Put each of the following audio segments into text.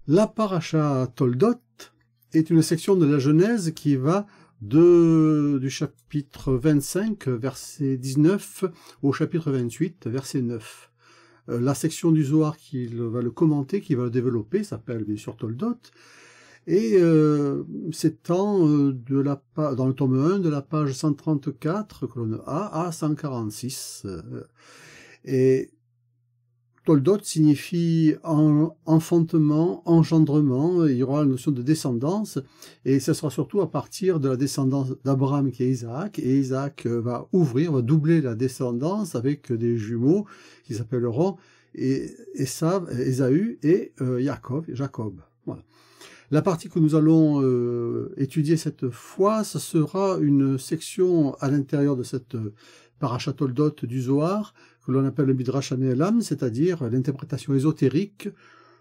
La paracha Toldot est une section de la Genèse qui va du chapitre 25, verset 19, au chapitre 28, verset 9. La section du Zohar qui va le commenter, qui va le développer, s'appelle bien sûr Toldot, et s'étend dans le tome 1 de la page 134, colonne A, à 146. Et Toldot signifie enfantement, engendrement, il y aura la notion de descendance, et ce sera surtout à partir de la descendance d'Abraham qui est Isaac, et Isaac va doubler la descendance avec des jumeaux qui s'appelleront Ésaü et Jacob. Voilà. La partie que nous allons étudier cette fois, ce sera une section à l'intérieur de cette paracha Toldot du Zohar, que l'on appelle le Midrash Hane'elam, c'est-à-dire l'interprétation ésotérique.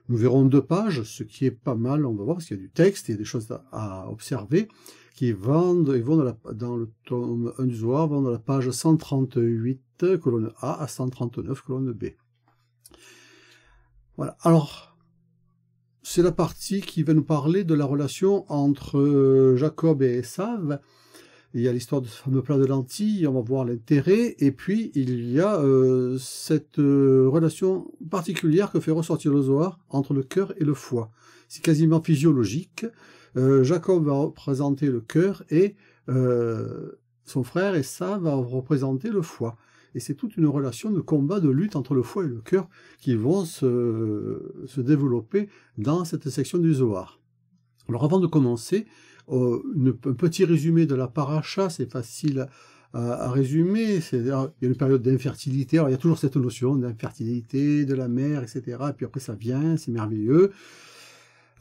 Nous verrons 2 pages, ce qui est pas mal, on va voir, parce qu'il y a du texte, il y a des choses à observer, qui vont dans le tome 1 du Zohar, vont dans la page 138, colonne A, à 139, colonne B. Voilà, alors, c'est la partie qui va nous parler de la relation entre Jacob et Ésav. Il y a l'histoire de ce fameux plat de lentilles, on va voir l'intérêt, et puis il y a cette relation particulière que fait ressortir le Zohar entre le cœur et le foie. C'est quasiment physiologique. Jacob va représenter le cœur et son frère Ésav va représenter le foie. Et c'est toute une relation de combat, de lutte entre le foie et le cœur qui vont se développer dans cette section du Zohar. Alors avant de commencer, un petit résumé de la paracha, c'est facile à résumer. Il y a une période d'infertilité, alors il y a toujours cette notion d'infertilité, de la mère, etc. Et puis après ça vient, c'est merveilleux,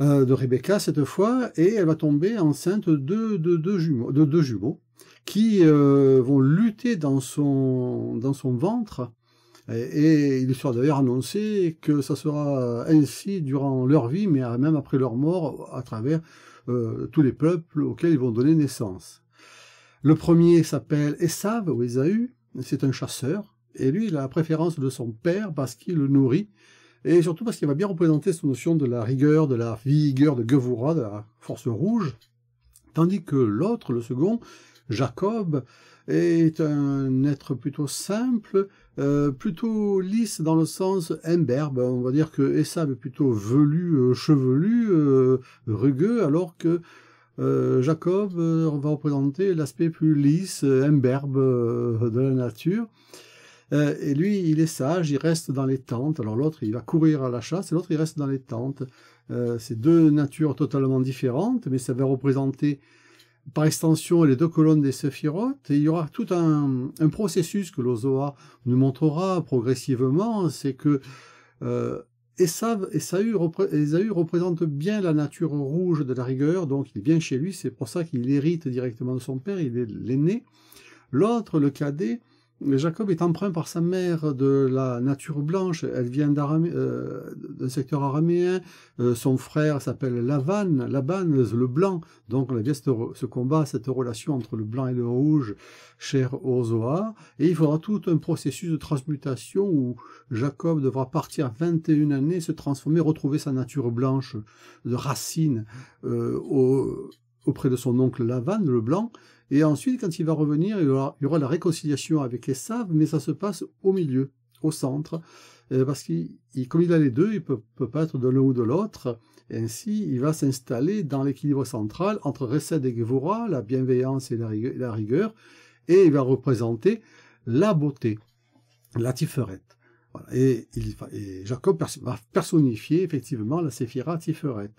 de Rebecca cette fois, et elle va tomber enceinte de deux jumeaux qui vont lutter dans son ventre, et il sera d'ailleurs annoncé que ça sera ainsi durant leur vie, mais même après leur mort, à travers tous les peuples auxquels ils vont donner naissance. Le premier s'appelle Ésav ou Ésaü, c'est un chasseur, et lui il a la préférence de son père parce qu'il le nourrit, et surtout parce qu'il va bien représenter cette notion de la rigueur, de la vigueur de Gevura, de la force rouge, tandis que l'autre, le second, Jacob, est un être plutôt simple, plutôt lisse dans le sens imberbe. On va dire que Ésav est plutôt velu, chevelu, rugueux, alors que Jacob va représenter l'aspect plus lisse, imberbe de la nature. Et lui, il est sage, il reste dans les tentes. Alors l'autre, il va courir à la chasse, et l'autre, il reste dans les tentes. C'est 2 natures totalement différentes, mais ça va représenter par extension les 2 colonnes des séphirotes, et il y aura tout un processus que le Zohar nous montrera progressivement, c'est que Ésaü représente bien la nature rouge de la rigueur, donc il est bien chez lui, c'est pour ça qu'il hérite directement de son père, il est l'aîné. L'autre, le cadet, Jacob est empreint par sa mère de la nature blanche, elle vient d'un secteur araméen, son frère s'appelle Laban, le blanc, donc on a bien ce combat, cette relation entre le blanc et le rouge, cher au Zohar, et il faudra tout un processus de transmutation où Jacob devra partir 21 années, se transformer, retrouver sa nature blanche de racine auprès de son oncle Laban, le blanc. Et ensuite, quand il va revenir, il y aura la réconciliation avec Ésav, mais ça se passe au milieu, au centre, parce comme il a les 2, il ne peut pas être de l'un ou de l'autre, et ainsi il va s'installer dans l'équilibre central entre Resed et Gevura, la bienveillance et la rigueur, et il va représenter la beauté, la Tiferet. Voilà. Et Jacob va personnifier effectivement la Séphira Tiferet.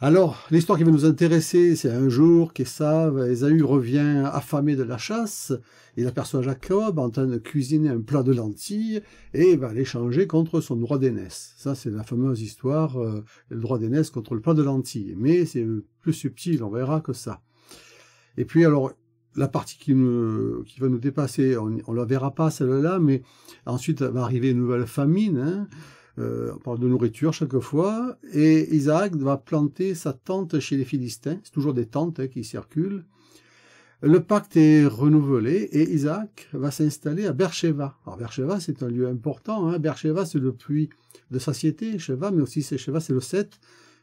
Alors, l'histoire qui va nous intéresser, c'est un jour qu'Ésaü revient affamé de la chasse, il aperçoit Jacob en train de cuisiner un plat de lentilles, et il va l'échanger contre son droit d'aînesse. Ça, c'est la fameuse histoire, le droit d'aînesse contre le plat de lentilles. Mais c'est plus subtil, on verra que ça. Et puis, alors, la partie qui va nous dépasser, on ne la verra pas celle-là, mais ensuite va arriver une nouvelle famine, hein. On parle de nourriture chaque fois, et Isaac va planter sa tente chez les Philistins, c'est toujours des tentes qui circulent, Le pacte est renouvelé et Isaac va s'installer à Beersheba. Alors Beersheba, c'est un lieu important. Hein. Beersheba, c'est le puits de satiété, Sheva, mais aussi Sheva, c'est le 7.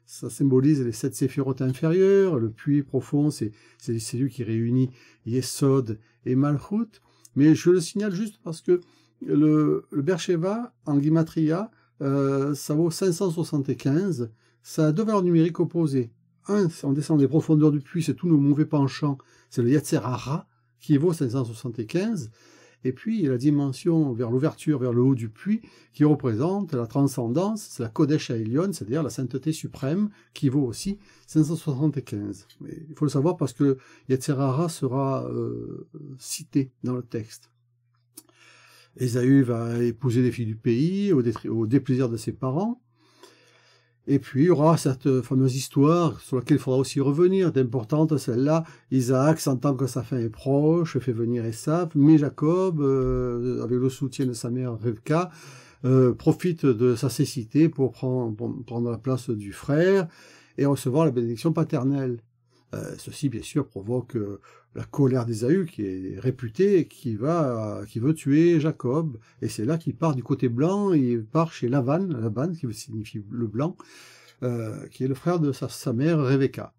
Ça symbolise les 7 séphirotes inférieures. Le puits profond, c'est celui qui réunit Yesod et Malchut. Mais je le signale juste parce que le Beersheba, en Gematria, ça vaut 575. Ça a deux valeurs numériques opposées. Un, on descend des profondeurs du puits, c'est tous nos mauvais penchants. C'est le Yetzer Hara qui vaut 575. Et puis, il y a la dimension vers l'ouverture, vers le haut du puits, qui représente la transcendance, c'est la Kodesh Haïlion, c'est-à-dire la sainteté suprême, qui vaut aussi 575. Mais il faut le savoir parce que Yetzer Hara sera cité dans le texte. Ésaü va épouser les filles du pays au déplaisir de ses parents. Et puis, il y aura cette fameuse histoire sur laquelle il faudra aussi revenir, d'importante, celle-là. Isaac, sentant que sa fin est proche, fait venir Esav, mais Jacob, avec le soutien de sa mère Rivka, profite de sa cécité pour prendre la place du frère et recevoir la bénédiction paternelle. Ceci, bien sûr, provoque la colère d'Ésaü, qui est réputé et qui veut tuer Jacob. Et c'est là qu'il part du côté blanc, il part chez Laban, qui signifie le blanc, qui est le frère de sa mère, Rebecca.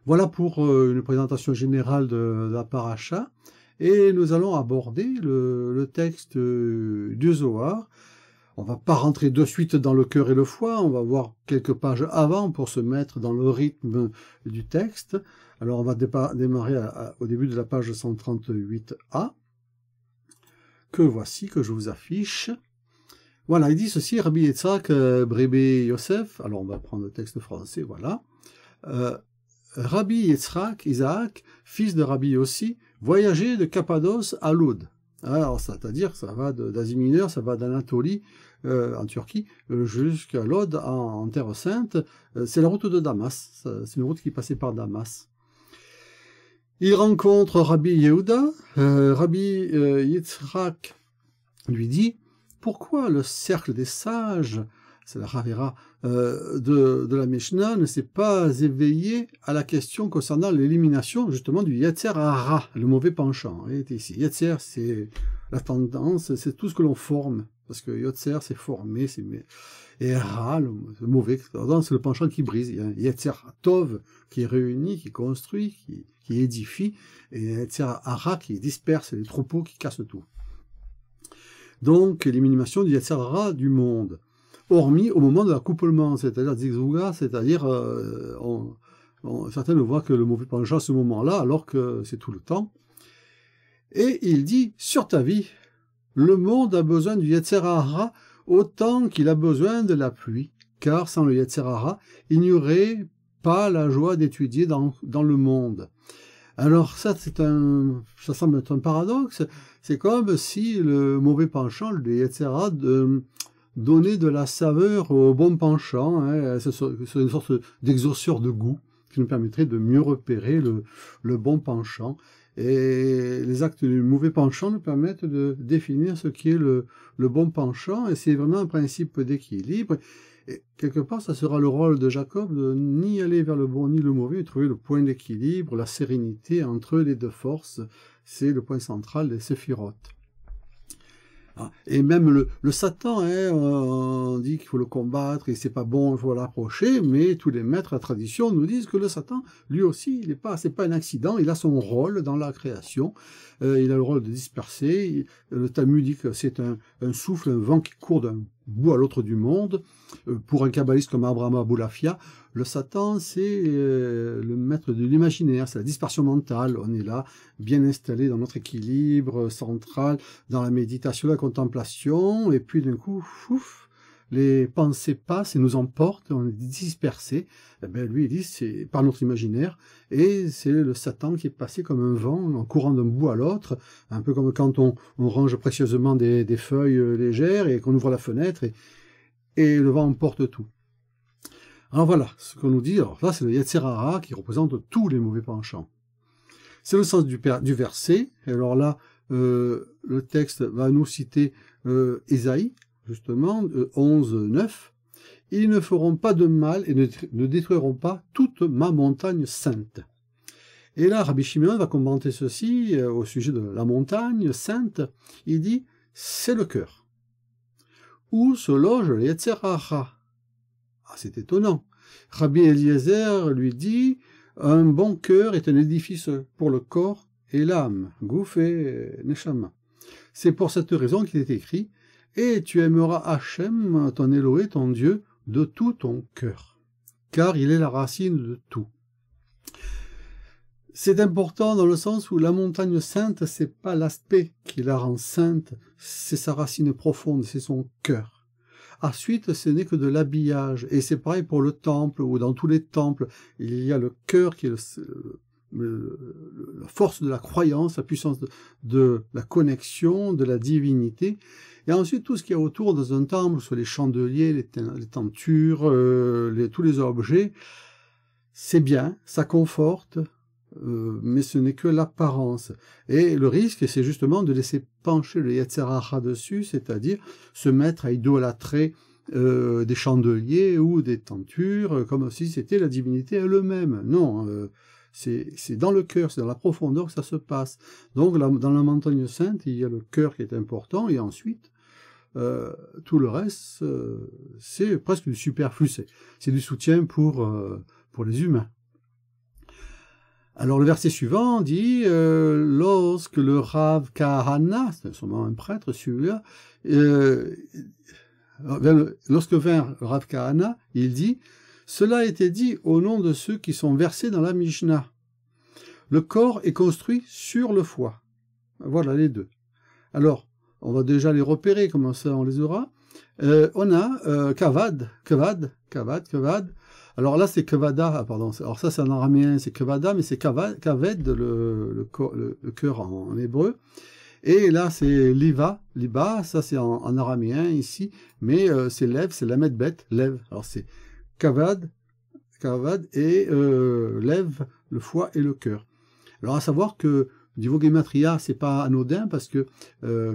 Voilà pour une présentation générale de la paracha. Et nous allons aborder le texte du Zohar. On ne va pas rentrer de suite dans le cœur et le foie, on va voir quelques pages avant pour se mettre dans le rythme du texte. Alors on va démarrer au début de la page 138a, que voici, que je vous affiche. Voilà, il dit ceci, Rabbi Yitzhak Brébé Yosef, alors on va prendre le texte français, voilà. Rabbi Yitzhak, Isaac, fils de Rabbi Yossi, voyageait de Cappadoce à Loud. Alors, c'est-à-dire, ça va d'Asie mineure, ça va d'Anatolie, en Turquie, jusqu'à Lod, en Terre Sainte. C'est la route de Damas. C'est une route qui passait par Damas. Il rencontre Rabbi Yehuda. Rabbi Yitzhak lui dit, pourquoi le cercle des sages, c'est la Ravera de la Mishnah, ne s'est pas éveillé à la question concernant l'élimination justement du Yetzer Hara, le mauvais penchant. Ici, Yetzer, c'est la tendance, c'est tout ce que l'on forme, parce que Yetzer, c'est formé, et Hara, le mauvais, c'est le penchant qui brise. Il y a Yetzer Tov qui réunit, qui construit, qui édifie, et Yetzer Hara qui disperse les troupeaux, qui cassent tout. Donc, l'élimination du Yetzer Hara du monde. Hormis au moment de l'accouplement, c'est-à-dire Zigzouga, c'est-à-dire certains ne voient que le mauvais penchant à ce moment-là, alors que c'est tout le temps. Et il dit, sur ta vie, le monde a besoin du Yetzer Hara autant qu'il a besoin de la pluie, car sans le Yetzer Hara, il n'y aurait pas la joie d'étudier dans le monde. Alors ça semble être un paradoxe, c'est comme si le mauvais penchant, le Yetzer Hara, donner de la saveur au bon penchant, hein, c'est une sorte d'exauceur de goût qui nous permettrait de mieux repérer le bon penchant. Et les actes du mauvais penchant nous permettent de définir ce qui est le bon penchant, et c'est vraiment un principe d'équilibre. Et quelque part, ça sera le rôle de Jacob de ni aller vers le bon ni le mauvais, mais trouver le point d'équilibre, la sérénité entre les deux forces. C'est le point central des séphirotes. Et même le Satan, hein, on dit qu'il faut le combattre et c'est pas bon, il faut l'approcher, mais tous les maîtres de la tradition nous disent que le Satan, lui aussi, c'est pas un accident, il a son rôle dans la création, il a le rôle de disperser. Le Talmud dit que c'est un souffle, un vent qui court d'un bout à l'autre du monde. Pour un kabbaliste comme Abraham Aboulafia, le Satan, c'est le maître de l'imaginaire, c'est la dispersion mentale. On est là, bien installé dans notre équilibre central, dans la méditation, la contemplation, et puis d'un coup, les pensées passent et nous emportent, on est dispersé. Eh bien, lui, il dit, c'est par notre imaginaire, et c'est le Satan qui est passé comme un vent, en courant d'un bout à l'autre, un peu comme quand on range précieusement des feuilles légères, et qu'on ouvre la fenêtre, et le vent emporte tout. Alors voilà, ce qu'on nous dit, alors là, c'est le Yetzer Hara qui représente tous les mauvais penchants. C'est le sens du verset, et alors là, le texte va nous citer Ésaïe, justement, 11:9. Ils ne feront pas de mal et ne détruiront pas toute ma montagne sainte. Et là, Rabbi Shimon va commenter ceci au sujet de la montagne sainte. Il dit, c'est le cœur. Où se loge le Yetzer Hara. Ah, c'est étonnant. Rabbi Eliezer lui dit, un bon cœur est un édifice pour le corps et l'âme, Gouf et Neshama. C'est pour cette raison qu'il est écrit, et tu aimeras Hachem, ton Elohé, ton Dieu, de tout ton cœur, car il est la racine de tout. C'est important dans le sens où la montagne sainte, c'est pas l'aspect qui la rend sainte, c'est sa racine profonde, c'est son cœur. Ensuite, ce n'est que de l'habillage, et c'est pareil pour le temple, ou dans tous les temples, il y a le cœur qui est la force de la croyance, la puissance de la connexion, de la divinité, et ensuite tout ce qu'il y a autour dans un temple, soit les chandeliers, les tentures, tous les objets, c'est bien, ça conforte, mais ce n'est que l'apparence. Et le risque, c'est justement de laisser pencher le Yetzer Hara dessus, c'est-à-dire se mettre à idolâtrer des chandeliers ou des tentures, comme si c'était la divinité elle-même. Non, c'est dans le cœur, c'est dans la profondeur que ça se passe. Donc dans la montagne sainte, il y a le cœur qui est important, et ensuite, tout le reste, c'est presque du superflu, c'est du soutien pour les humains. Alors le verset suivant dit, lorsque le Rav Kahana, c'est sûrement un prêtre celui-là, lorsque vint le Rav Kahana, il dit, cela a été dit au nom de ceux qui sont versés dans la Mishnah. Le corps est construit sur le foie. Voilà les deux. Alors, on va déjà les repérer, comme ça on les aura. On a Kavad. Alors là, c'est Kavada, pardon. Alors ça, c'est en araméen, c'est Kavada, mais c'est Kaved, le cœur en hébreu. Et là, c'est Liba, ça c'est en araméen ici, mais c'est Lev, c'est la Medbet, Lev. Alors c'est Kavad et Lev, le foie et le cœur. Alors à savoir que niveau Gematria, c'est pas anodin parce que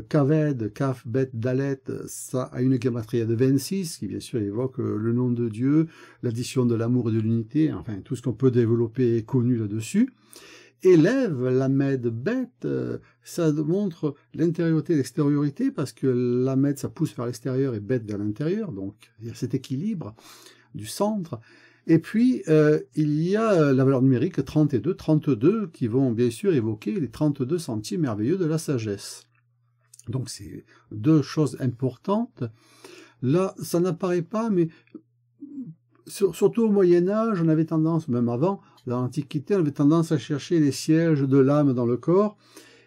Kaved, Kaf, Bet, Dalet, ça a une Gematria de 26 qui bien sûr évoque le nom de Dieu, l'addition de l'amour et de l'unité, enfin tout ce qu'on peut développer est connu là-dessus. Et Lev, Lamed, Bet, ça montre l'intériorité et l'extériorité parce que Lamed ça pousse vers l'extérieur et Bet vers l'intérieur, donc il y a cet équilibre du centre. Et puis, il y a la valeur numérique 32 qui vont bien sûr évoquer les 32 sentiers merveilleux de la sagesse. Donc, c'est deux choses importantes. Là, ça n'apparaît pas, mais surtout au Moyen-Âge, on avait tendance, même avant, dans l'Antiquité, on avait tendance à chercher les sièges de l'âme dans le corps.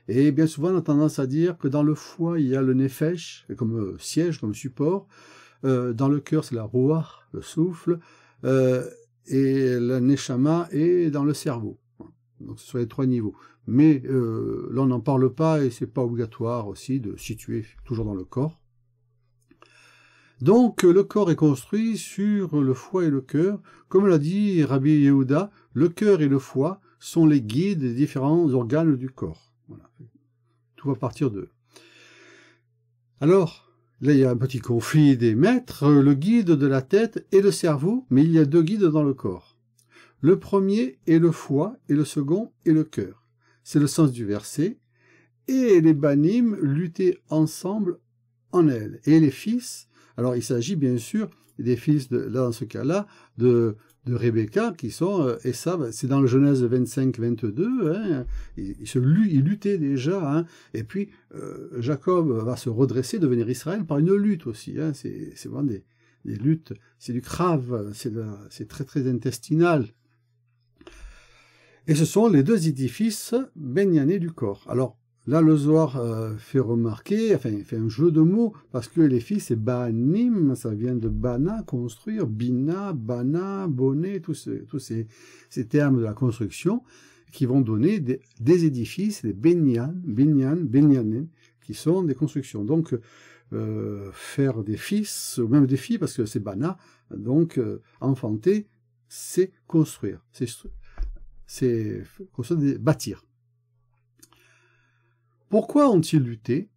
Et bien souvent, on a tendance à dire que dans le foie, il y a le Nefesh, comme siège, comme support. Dans le cœur, c'est la Ruach, le souffle. Et la Neshama est dans le cerveau. Donc ce sont les trois niveaux. Mais là on n'en parle pas et c'est pas obligatoire aussi de situer toujours dans le corps. Donc le corps est construit sur le foie et le cœur. Comme l'a dit Rabbi Yehuda, le cœur et le foie sont les guides des différents organes du corps. Voilà. Tout va partir d'eux. Alors, là, il y a un petit conflit des maîtres, le guide de la tête et le cerveau, mais il y a deux guides dans le corps. Le premier est le foie et le second est le cœur. C'est le sens du verset. Et les banim luttaient ensemble en elle. Et les fils, alors il s'agit bien sûr des fils, là dans ce cas-là, de Rebecca, qui sont, et ça, c'est dans le Genèse 25-22, hein, ils luttaient déjà, hein, et puis Jacob va se redresser, devenir Israël, par une lutte aussi, hein, c'est vraiment des luttes, c'est du crave, c'est très très intestinal. Et ce sont les deux édifices benyanés du corps. Alors, là, le Zohar fait remarquer, enfin, il fait un jeu de mots, parce que les fils, c'est Banim, ça vient de Bana, construire, Bina, Bana, Boné, tous ces termes de la construction, qui vont donner des édifices, des Benyanin, qui sont des constructions. Donc, faire des fils, ou même des filles, parce que c'est Bana, donc enfanter, c'est construire, c'est bâtir. Pourquoi ont-ils lutté?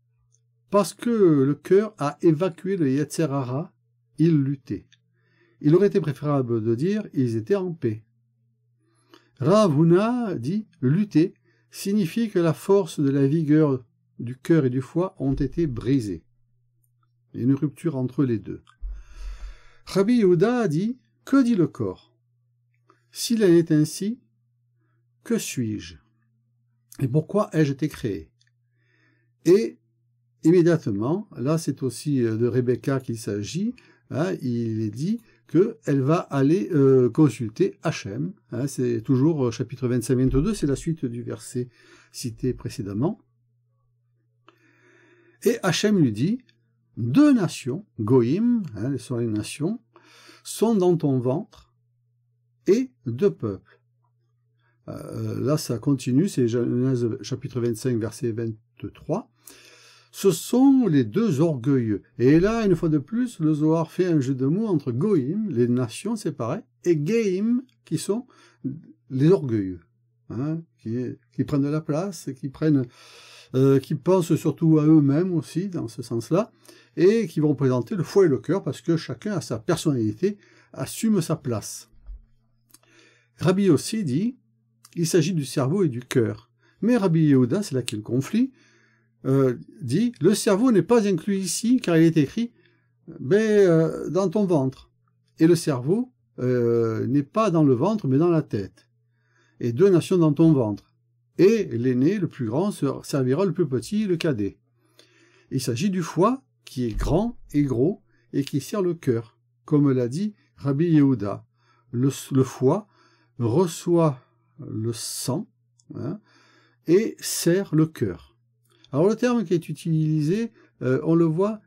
Parce que le cœur a évacué le Yetzer Hara, ils luttaient. Il aurait été préférable de dire ils étaient en paix. Rav Huna dit « lutter » signifie que la force de la vigueur du cœur et du foie ont été brisées. Il y a une rupture entre les deux. Rabbi Yehuda dit « que dit le corps? S'il en est ainsi, que suis-je? Et pourquoi ai-je été créé ?» Et immédiatement, là c'est aussi de Rebecca qu'il s'agit, hein, il est dit qu'elle va aller consulter Hachem, hein, c'est toujours chapitre 25-22, c'est la suite du verset cité précédemment. Et Hachem lui dit, 2 nations, Goïm, hein, sont les nations, sont dans ton ventre, et 2 peuples. Là ça continue, c'est Genèse chapitre 25, verset 23. Ce sont les 2 orgueilleux. Et là, une fois de plus, le Zohar fait un jeu de mots entre Goïm, les nations séparées, et Geim, qui sont les orgueilleux, hein, qui prennent de la place, qui pensent surtout à eux-mêmes aussi, dans ce sens-là, et qui vont représenter le foie et le cœur, parce que chacun a sa personnalité, assume sa place. Rabbi aussi dit, il s'agit du cerveau et du cœur. Mais Rabbi Yehuda, c'est là qu'il y a le conflit, dit, le cerveau n'est pas inclus ici, car il est écrit dans ton ventre. Et le cerveau n'est pas dans le ventre, mais dans la tête. Et 2 nations dans ton ventre. Et l'aîné, le plus grand, servira le plus petit, le cadet. Il s'agit du foie, qui est grand et gros, et qui sert le cœur. Comme l'a dit Rabbi Yehuda, le foie reçoit le sang, hein, et sert le cœur. Alors le terme qui est utilisé, on le voit,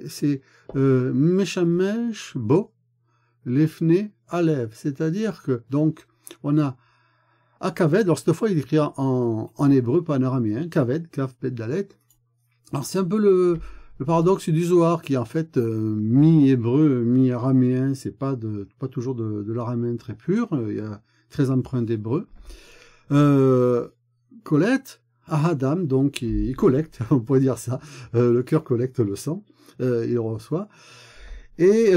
c'est Meshamesh Bo Lefne Alev, c'est-à-dire que donc on a Akaved, alors cette fois il est écrit en hébreu, pas en araméen, Kaved, Kav Ped Dalet. Alors c'est un peu le paradoxe du Zohar qui est en fait mi-hébreu, mi-araméen, c'est pas toujours de l'araméen très pur, il y a très empreint d'hébreu. Colette, Ahadam, donc il collecte, on pourrait dire ça, le cœur collecte le sang, il reçoit, et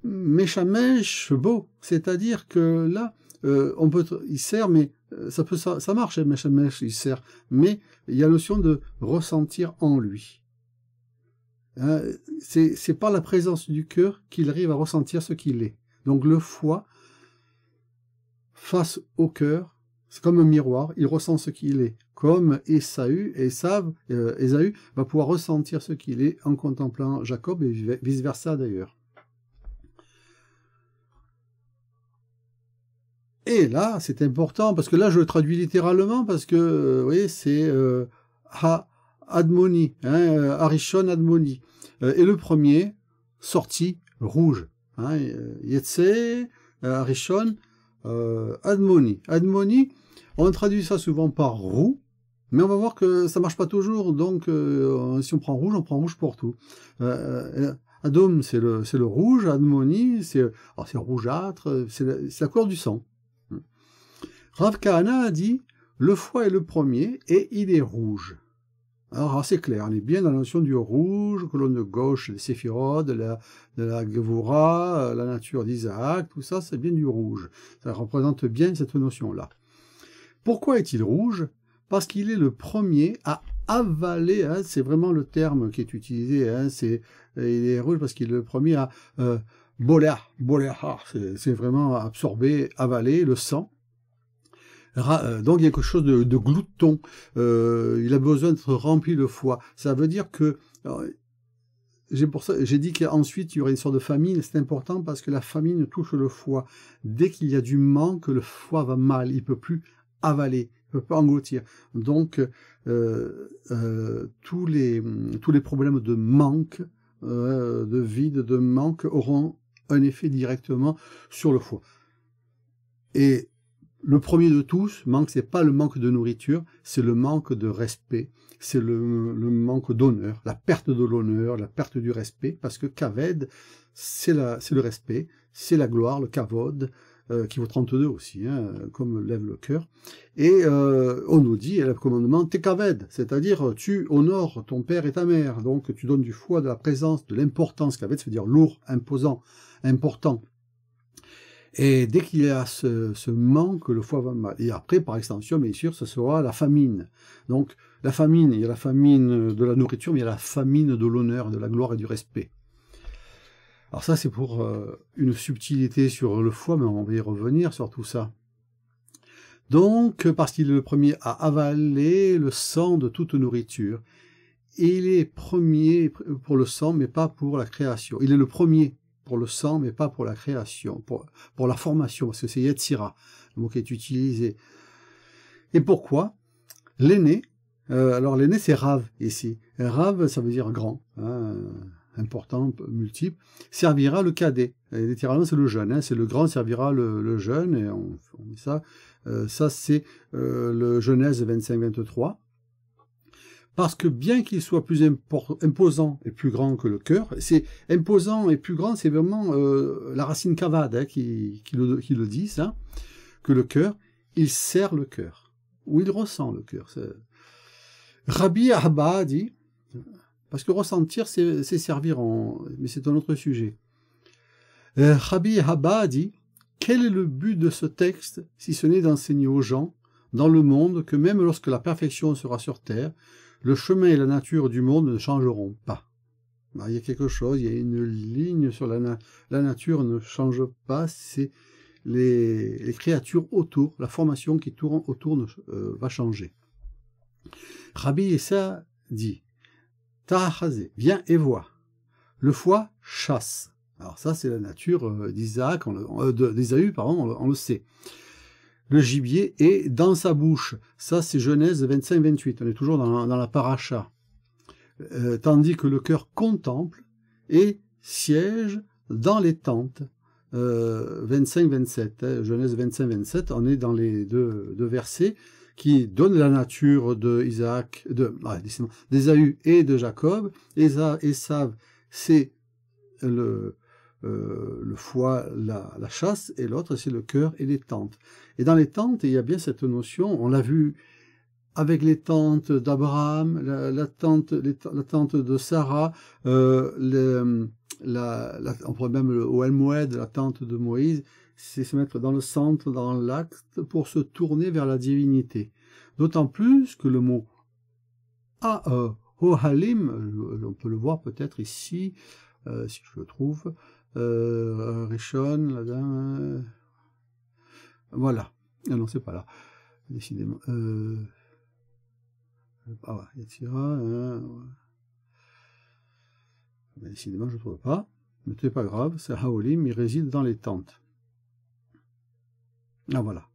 Meshamesh Bo, c'est-à-dire que là, il sert, mais ça marche, Meshamesh, il sert, mais il y a la notion de ressentir en lui. Hein, c'est par la présence du cœur qu'il arrive à ressentir ce qu'il est. Donc le foie, face au cœur, c'est comme un miroir, il ressent ce qu'il est. Comme Ésaü va pouvoir ressentir ce qu'il est en contemplant Jacob et vice-versa d'ailleurs. Et là, c'est important, parce que là, je le traduis littéralement, parce que, vous voyez, c'est Admoni, hein, Arishon Admoni. Et le premier, sorti rouge. Hein, Yetse, Arishon, Admoni. Admoni, on traduit ça souvent par roux, mais on va voir que ça marche pas toujours, donc si on prend rouge pour tout. Adom, c'est le rouge, Admoni, c'est rougeâtre, c'est la couleur du sang. Rav Kahana a dit, le foie est le premier et il est rouge. Alors c'est clair, on est bien dans la notion du rouge, colonne de gauche des Séphirot, de la Gevura, la nature d'Isaac, tout ça, c'est bien du rouge. Ça représente bien cette notion-là. Pourquoi est-il rouge? Parce qu'il est le premier à avaler, hein, c'est vraiment le terme qui est utilisé, hein, il est rouge parce qu'il est le premier à boler, c'est vraiment absorber, avaler le sang. Donc il y a quelque chose de glouton, il a besoin d'être rempli le foie. Ça veut dire que, j'ai dit qu'ensuite il y aurait une sorte de famine, c'est important parce que la famine touche le foie. Dès qu'il y a du manque, le foie va mal, il ne peut plus avaler, il ne peut pas engloutir. Donc tous les problèmes de manque, de vide, de manque auront un effet directement sur le foie. Et le premier de tous, c'est pas le manque de nourriture, c'est le manque de respect, c'est le manque d'honneur, la perte de l'honneur, la perte du respect, parce que Kaved, c'est le respect, c'est la gloire, le Kavod, qui vaut 32 aussi, hein, comme lève le cœur. Et on nous dit, il y a le commandement, t'es Kaved, c'est-à-dire tu honores ton père et ta mère, donc tu donnes du foie, de la présence, de l'importance. Kaved, ça veut dire lourd, imposant, important. Et dès qu'il y a ce manque, le foie va mal. Et après, par extension, bien sûr, ce sera la famine. Donc, la famine, il y a la famine de la nourriture, mais il y a la famine de l'honneur, de la gloire et du respect. Alors ça, c'est pour une subtilité sur le foie, mais on va y revenir sur tout ça. Donc, parce qu'il est le premier à avaler le sang de toute nourriture, il est premier pour le sang, mais pas pour la création. Il est le premier pour le sang, mais pas pour la création, pour la formation, parce que c'est Yetzira, le mot qui est utilisé. Et pourquoi? L'aîné, alors l'aîné c'est Rav ici. Rav, ça veut dire grand, hein, important, multiple, servira le cadet. Et littéralement c'est le jeune, hein, c'est le grand servira le jeune, et on dit ça. Ça c'est le Genèse 25-23. Parce que bien qu'il soit plus imposant et plus grand que le cœur, c'est imposant et plus grand, c'est vraiment la racine kavad hein, qui le dit, ça, que le cœur, il sert le cœur, ou il ressent le cœur. Rabbi Abba dit, parce que ressentir, c'est servir, mais c'est un autre sujet. Rabbi Abba dit, quel est le but de ce texte, si ce n'est d'enseigner aux gens, dans le monde, que même lorsque la perfection sera sur terre, le chemin et la nature du monde ne changeront pas. Ben, il y a quelque chose, il y a une ligne sur la nature ne change pas, c'est les créatures autour, la formation qui tourne autour va changer. Rabbi Issa dit, Ta'achazé, viens et vois. Le foie chasse. Alors ça, c'est la nature d'Ésaü, pardon, on le sait. Le gibier est dans sa bouche. Ça, c'est Genèse 25-28. On est toujours dans la paracha. Tandis que le cœur contemple et siège dans les tentes. 25-27. Genèse 25-27. On est dans les deux versets qui donnent la nature d'Ésaü et de Jacob. Ésav, c'est le foie, la chasse, et l'autre, c'est le cœur et les tentes. Et dans les tentes, il y a bien cette notion, on l'a vu avec les tentes d'Abraham, la tente de Sarah, on pourrait même au El Moed, la tente de Moïse, c'est se mettre dans le centre, dans l'acte, pour se tourner vers la divinité. D'autant plus que le mot Ohalim, on peut le voir peut-être ici, si je le trouve, Rishon, là, voilà. Ah non, c'est pas là. Décidément. Yetzira, décidément, je ne trouve pas. Mais c'est pas grave, c'est Haolim, il réside dans les tentes. Ah voilà.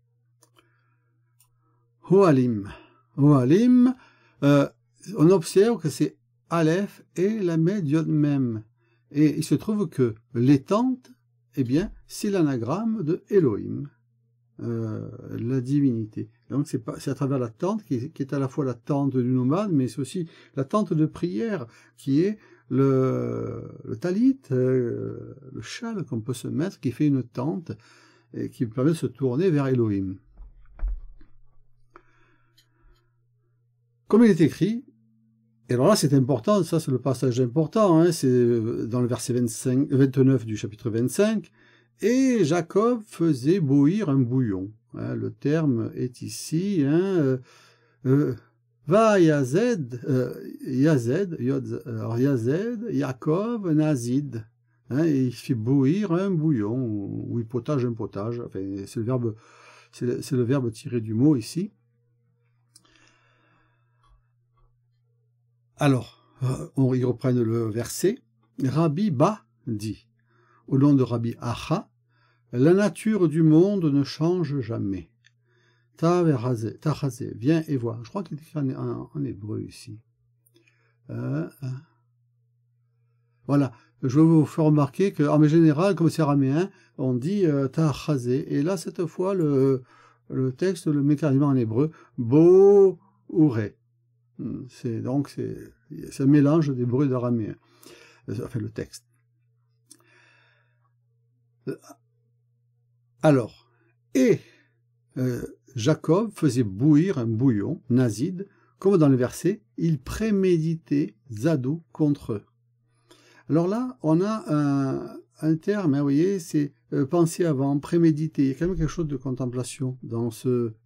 Hoalim. Hoalim, on observe que c'est Aleph et la Yod Mem. Et il se trouve que les tentes, eh bien, c'est l'anagramme de Elohim, la divinité. Donc c'est à travers la tente, qui est à la fois la tente du nomade, mais c'est aussi la tente de prière, qui est le talit, le châle qu'on peut se mettre, qui fait une tente, et qui permet de se tourner vers Elohim. Comme il est écrit, et alors là, c'est important, ça c'est le passage important, hein, c'est dans le verset 29 du chapitre 25, et Jacob faisait bouillir un bouillon. Hein, le terme est ici, hein, va Yazed, Yaakov, Nazid. Hein, et il fait bouillir un bouillon, ou il potage un potage, enfin, c'est le verbe tiré du mot ici. Alors, on y reprenne le verset. Rabbi Ba dit, au nom de Rabbi Acha, la nature du monde ne change jamais. Ta'achazé, viens et vois. Je crois qu'il est écrit en hébreu ici. Voilà, je vais vous faire remarquer qu'en général, comme c'est araméen, on dit Ta'achazé. Et là, cette fois, le texte le met carrément en hébreu. Bo Uré. C'est un mélange d'hébreu et d'araméen, enfin le texte. Alors, et Jacob faisait bouillir un bouillon, Nazid, comme dans le verset, il préméditait Zadou contre eux. Alors là, on a un terme, hein, vous voyez, c'est penser avant, préméditer. Il y a quand même quelque chose de contemplation dans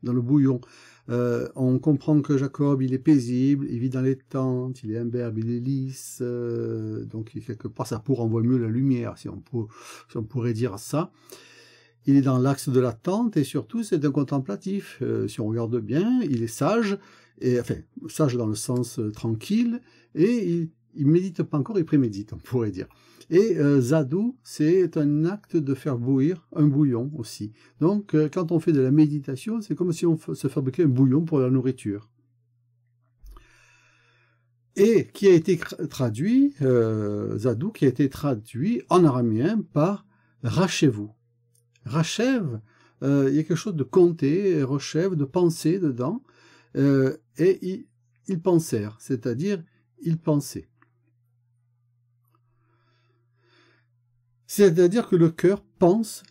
le bouillon. On comprend que Jacob, il est paisible, il vit dans les tentes, il est imberbe, il est lisse, donc quelque part ça renvoie mieux la lumière, si on pourrait dire ça. Il est dans l'axe de la tente et surtout c'est un contemplatif. Si on regarde bien, il est sage, et enfin sage dans le sens tranquille, et il médite pas encore, il prémédite, on pourrait dire. Et Zadou, c'est un acte de faire bouillir un bouillon aussi. Donc, quand on fait de la méditation, c'est comme si on se fabriquait un bouillon pour la nourriture. Et qui a été traduit, Zadou, qui a été traduit en araméen par rachez-vous. Rachev, il y a quelque chose de compter, rechev, de penser dedans, et ils pensèrent, c'est-à-dire ils pensaient. C'est-à-dire que le cœur pense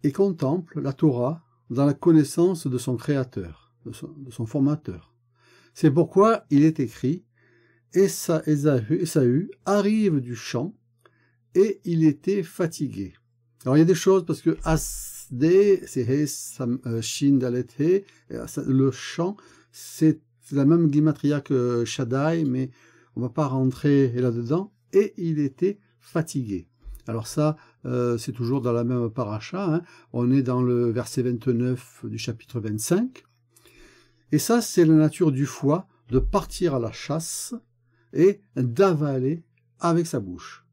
et contemple la Torah dans la connaissance de son créateur, de son formateur. C'est pourquoi il est écrit « Ésaü arrive du champ et il était fatigué ». Alors il y a des choses parce que Asdé, c'est Shin Dalet He, le champ, c'est la même gematria que Shaddai, mais on ne va pas rentrer là-dedans. Et il était fatigué. Alors ça, c'est toujours dans la même paracha, hein. On est dans le verset 29 du chapitre 25. Et ça, c'est la nature du foie, de partir à la chasse et d'avaler avec sa bouche.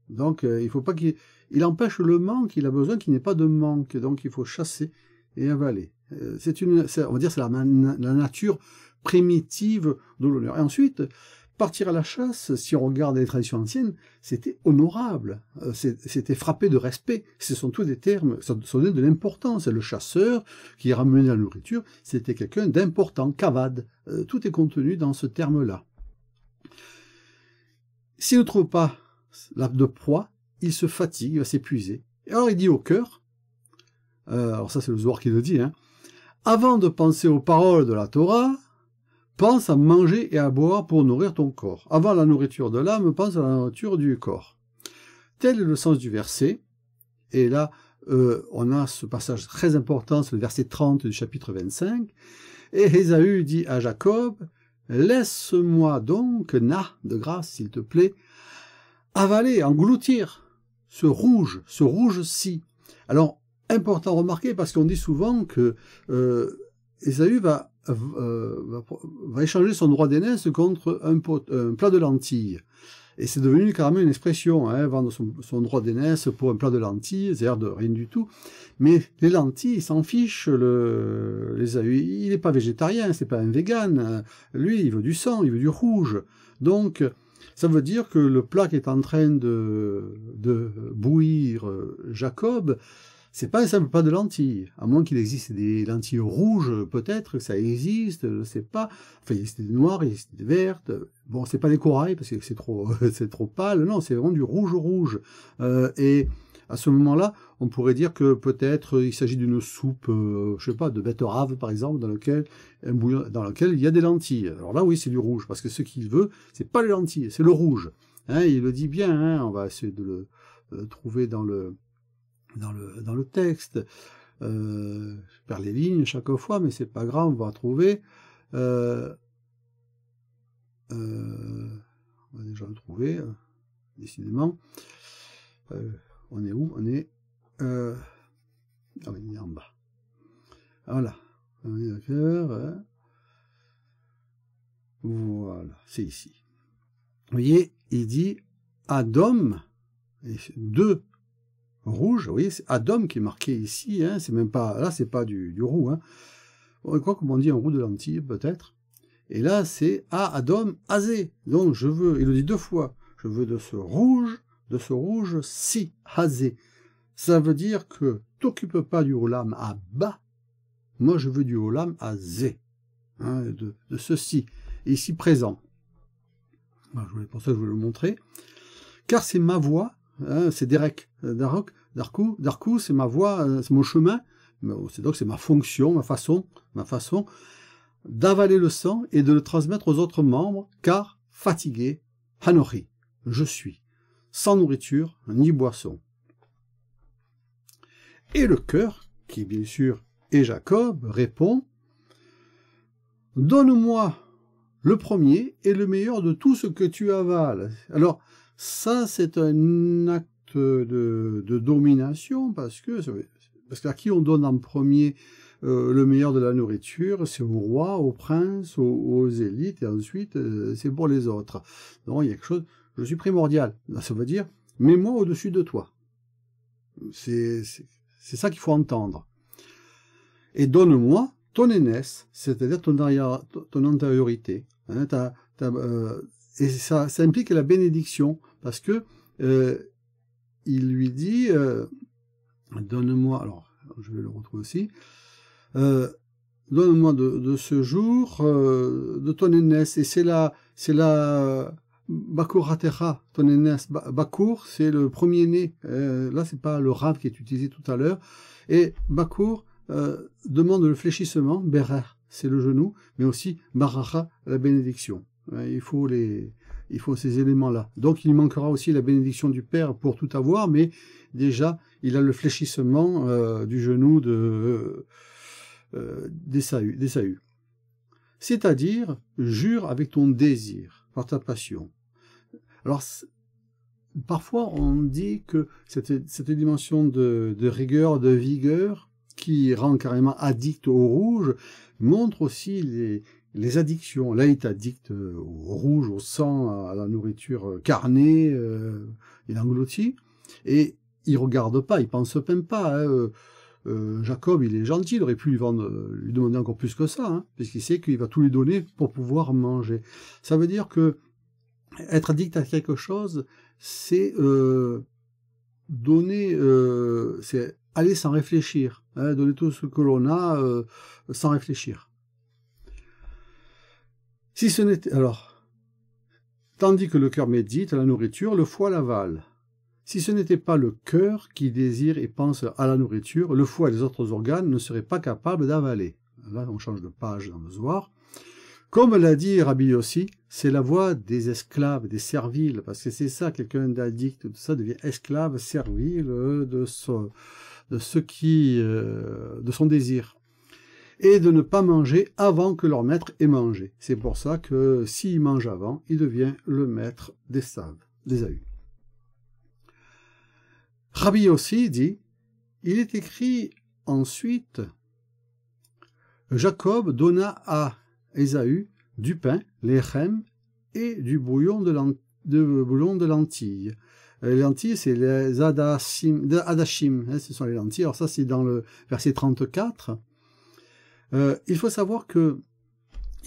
Donc, il faut pas qu'il empêche le manque, il a besoin qu'il n'y ait pas de manque. Donc, il faut chasser et avaler. On va dire c'est la nature primitive de l'honneur. Et ensuite, partir à la chasse, si on regarde les traditions anciennes, c'était honorable, c'était frappé de respect. Ce sont tous des termes, ça donnait de l'importance. Le chasseur qui ramenait la nourriture, c'était quelqu'un d'important, kavad. Tout est contenu dans ce terme-là. S'il ne trouve pas de proie, il se fatigue, il va s'épuiser. Et alors il dit au cœur, alors ça c'est le Zohar qui le dit, hein, avant de penser aux paroles de la Torah, pense à manger et à boire pour nourrir ton corps. Avant la nourriture de l'âme, pense à la nourriture du corps. Tel est le sens du verset. Et là, on a ce passage très important, c'est le verset 30 du chapitre 25. Et Ésaü dit à Jacob, « Laisse-moi donc, de grâce, s'il te plaît, avaler, engloutir ce rouge-ci. » Alors, important à remarquer, parce qu'on dit souvent que Ésaü va échanger son droit d'aînesse contre un plat de lentilles. Et c'est devenu carrément une expression, hein, vendre son droit d'aînesse pour un plat de lentilles, c'est-à-dire de rien du tout. Mais les lentilles, il s'en fiche, l'Ésaü. Il n'est pas végétarien, c'est pas un vegan. Lui, il veut du sang, il veut du rouge. Donc, ça veut dire que le plat qui est en train de bouillir Jacob, c'est pas un simple plat de lentilles, à moins qu'il existe des lentilles rouges, peut-être, ça existe, je sais pas. Enfin, il existe des noires, il existe des vertes. Bon, c'est pas les corails, parce que c'est trop pâle. Non, c'est vraiment du rouge. Et à ce moment-là, on pourrait dire que peut-être il s'agit d'une soupe, je sais pas, de betterave, par exemple, dans lequel il y a des lentilles. Alors là, oui, c'est du rouge, parce que ce qu'il veut, c'est pas les lentilles, c'est le rouge. Hein, il le dit bien, hein, on va essayer de le trouver dans le texte. Je perds les lignes chaque fois, mais c'est pas grave, on va trouver. On va déjà le trouver, décidément. On est où? On est... ah oui, il est en bas. Voilà. On est d'accord. Hein. Voilà, c'est ici. Vous voyez, il dit Adom, et deux rouge, vous voyez, c'est Adom qui est marqué ici, hein, c'est même pas, là c'est pas du roux, hein. On croit comme on dit un roux de lentilles, peut-être. Et là c'est Adom Azé, donc je veux, il le dit deux fois, je veux de ce rouge si, Azé. Ça veut dire que t'occupe pas du Olam à bas, moi je veux du Olam à Zé, hein, de ceci, et ici présent. Alors, pour ça que je voulais le montrer, car c'est ma voix. Hein, c'est Derek, Darkou, c'est ma voie, c'est mon chemin, donc c'est ma fonction, ma façon d'avaler le sang et de le transmettre aux autres membres, car fatigué, Hanori, je suis, sans nourriture ni boisson. Et le cœur, qui bien sûr est Jacob, répond « Donne-moi le premier et le meilleur de tout ce que tu avales. » Alors, ça, c'est un acte de domination, parce qu'à qui on donne en premier le meilleur de la nourriture? C'est au roi, aux princes, aux élites, et ensuite, c'est pour les autres. Donc, il y a quelque chose, je suis primordial. Ça veut dire, mets-moi au-dessus de toi. C'est ça qu'il faut entendre. Et donne-moi ton aînesse, c'est-à-dire ton antériorité. Hein, et ça implique la bénédiction, parce que il lui dit, donne-moi, alors je vais le retrouver aussi, donne-moi de ce jour, de ton aînesse, et c'est la Bakuratecha, ton aînesse. Bakour, c'est le premier-né. Là, c'est pas le Rav qui est utilisé tout à l'heure. Et Bakour demande le fléchissement, Berer, c'est le genou, mais aussi Baracha, la bénédiction. Il faut ces éléments-là. Donc, il manquera aussi la bénédiction du Père pour tout avoir, mais déjà, il a le fléchissement du genou d'Ésaü. C'est-à-dire, jure avec ton désir, par ta passion. Alors, parfois, on dit que cette dimension de rigueur, de vigueur, qui rend carrément addict au rouge, montre aussi les addictions. Là, il est addict au rouge, au sang, à la nourriture carnée, il engloutit, et il regarde pas, il pense même pas. Hein, Jacob, il est gentil, il aurait pu lui demander encore plus que ça, hein, puisqu'il sait qu'il va tout lui donner pour pouvoir manger. Ça veut dire que être addict à quelque chose, c'est donner, c'est aller sans réfléchir, hein, donner tout ce que l'on a sans réfléchir. Si ce n'était, alors, tandis que le cœur médite à la nourriture, le foie l'avale. Si ce n'était pas le cœur qui désire et pense à la nourriture, le foie et les autres organes ne seraient pas capables d'avaler. Là, on change de page dans le Zohar. Comme l'a dit Rabbi Yossi, c'est la voie des esclaves, des serviles, parce que c'est ça, quelqu'un d'addict, tout ça devient esclave, servile de son désir. Et de ne pas manger avant que leur maître ait mangé. C'est pour ça que s'il mange avant, il devient le maître d'Ésaü. Rabbi Yossi dit, il est écrit ensuite, Jacob donna à Ésaü du pain, l'échem, et du bouillon de lentilles. Les lentilles, c'est les adashim, hein, ce sont les lentilles. Alors ça, c'est dans le verset 34. Il faut savoir que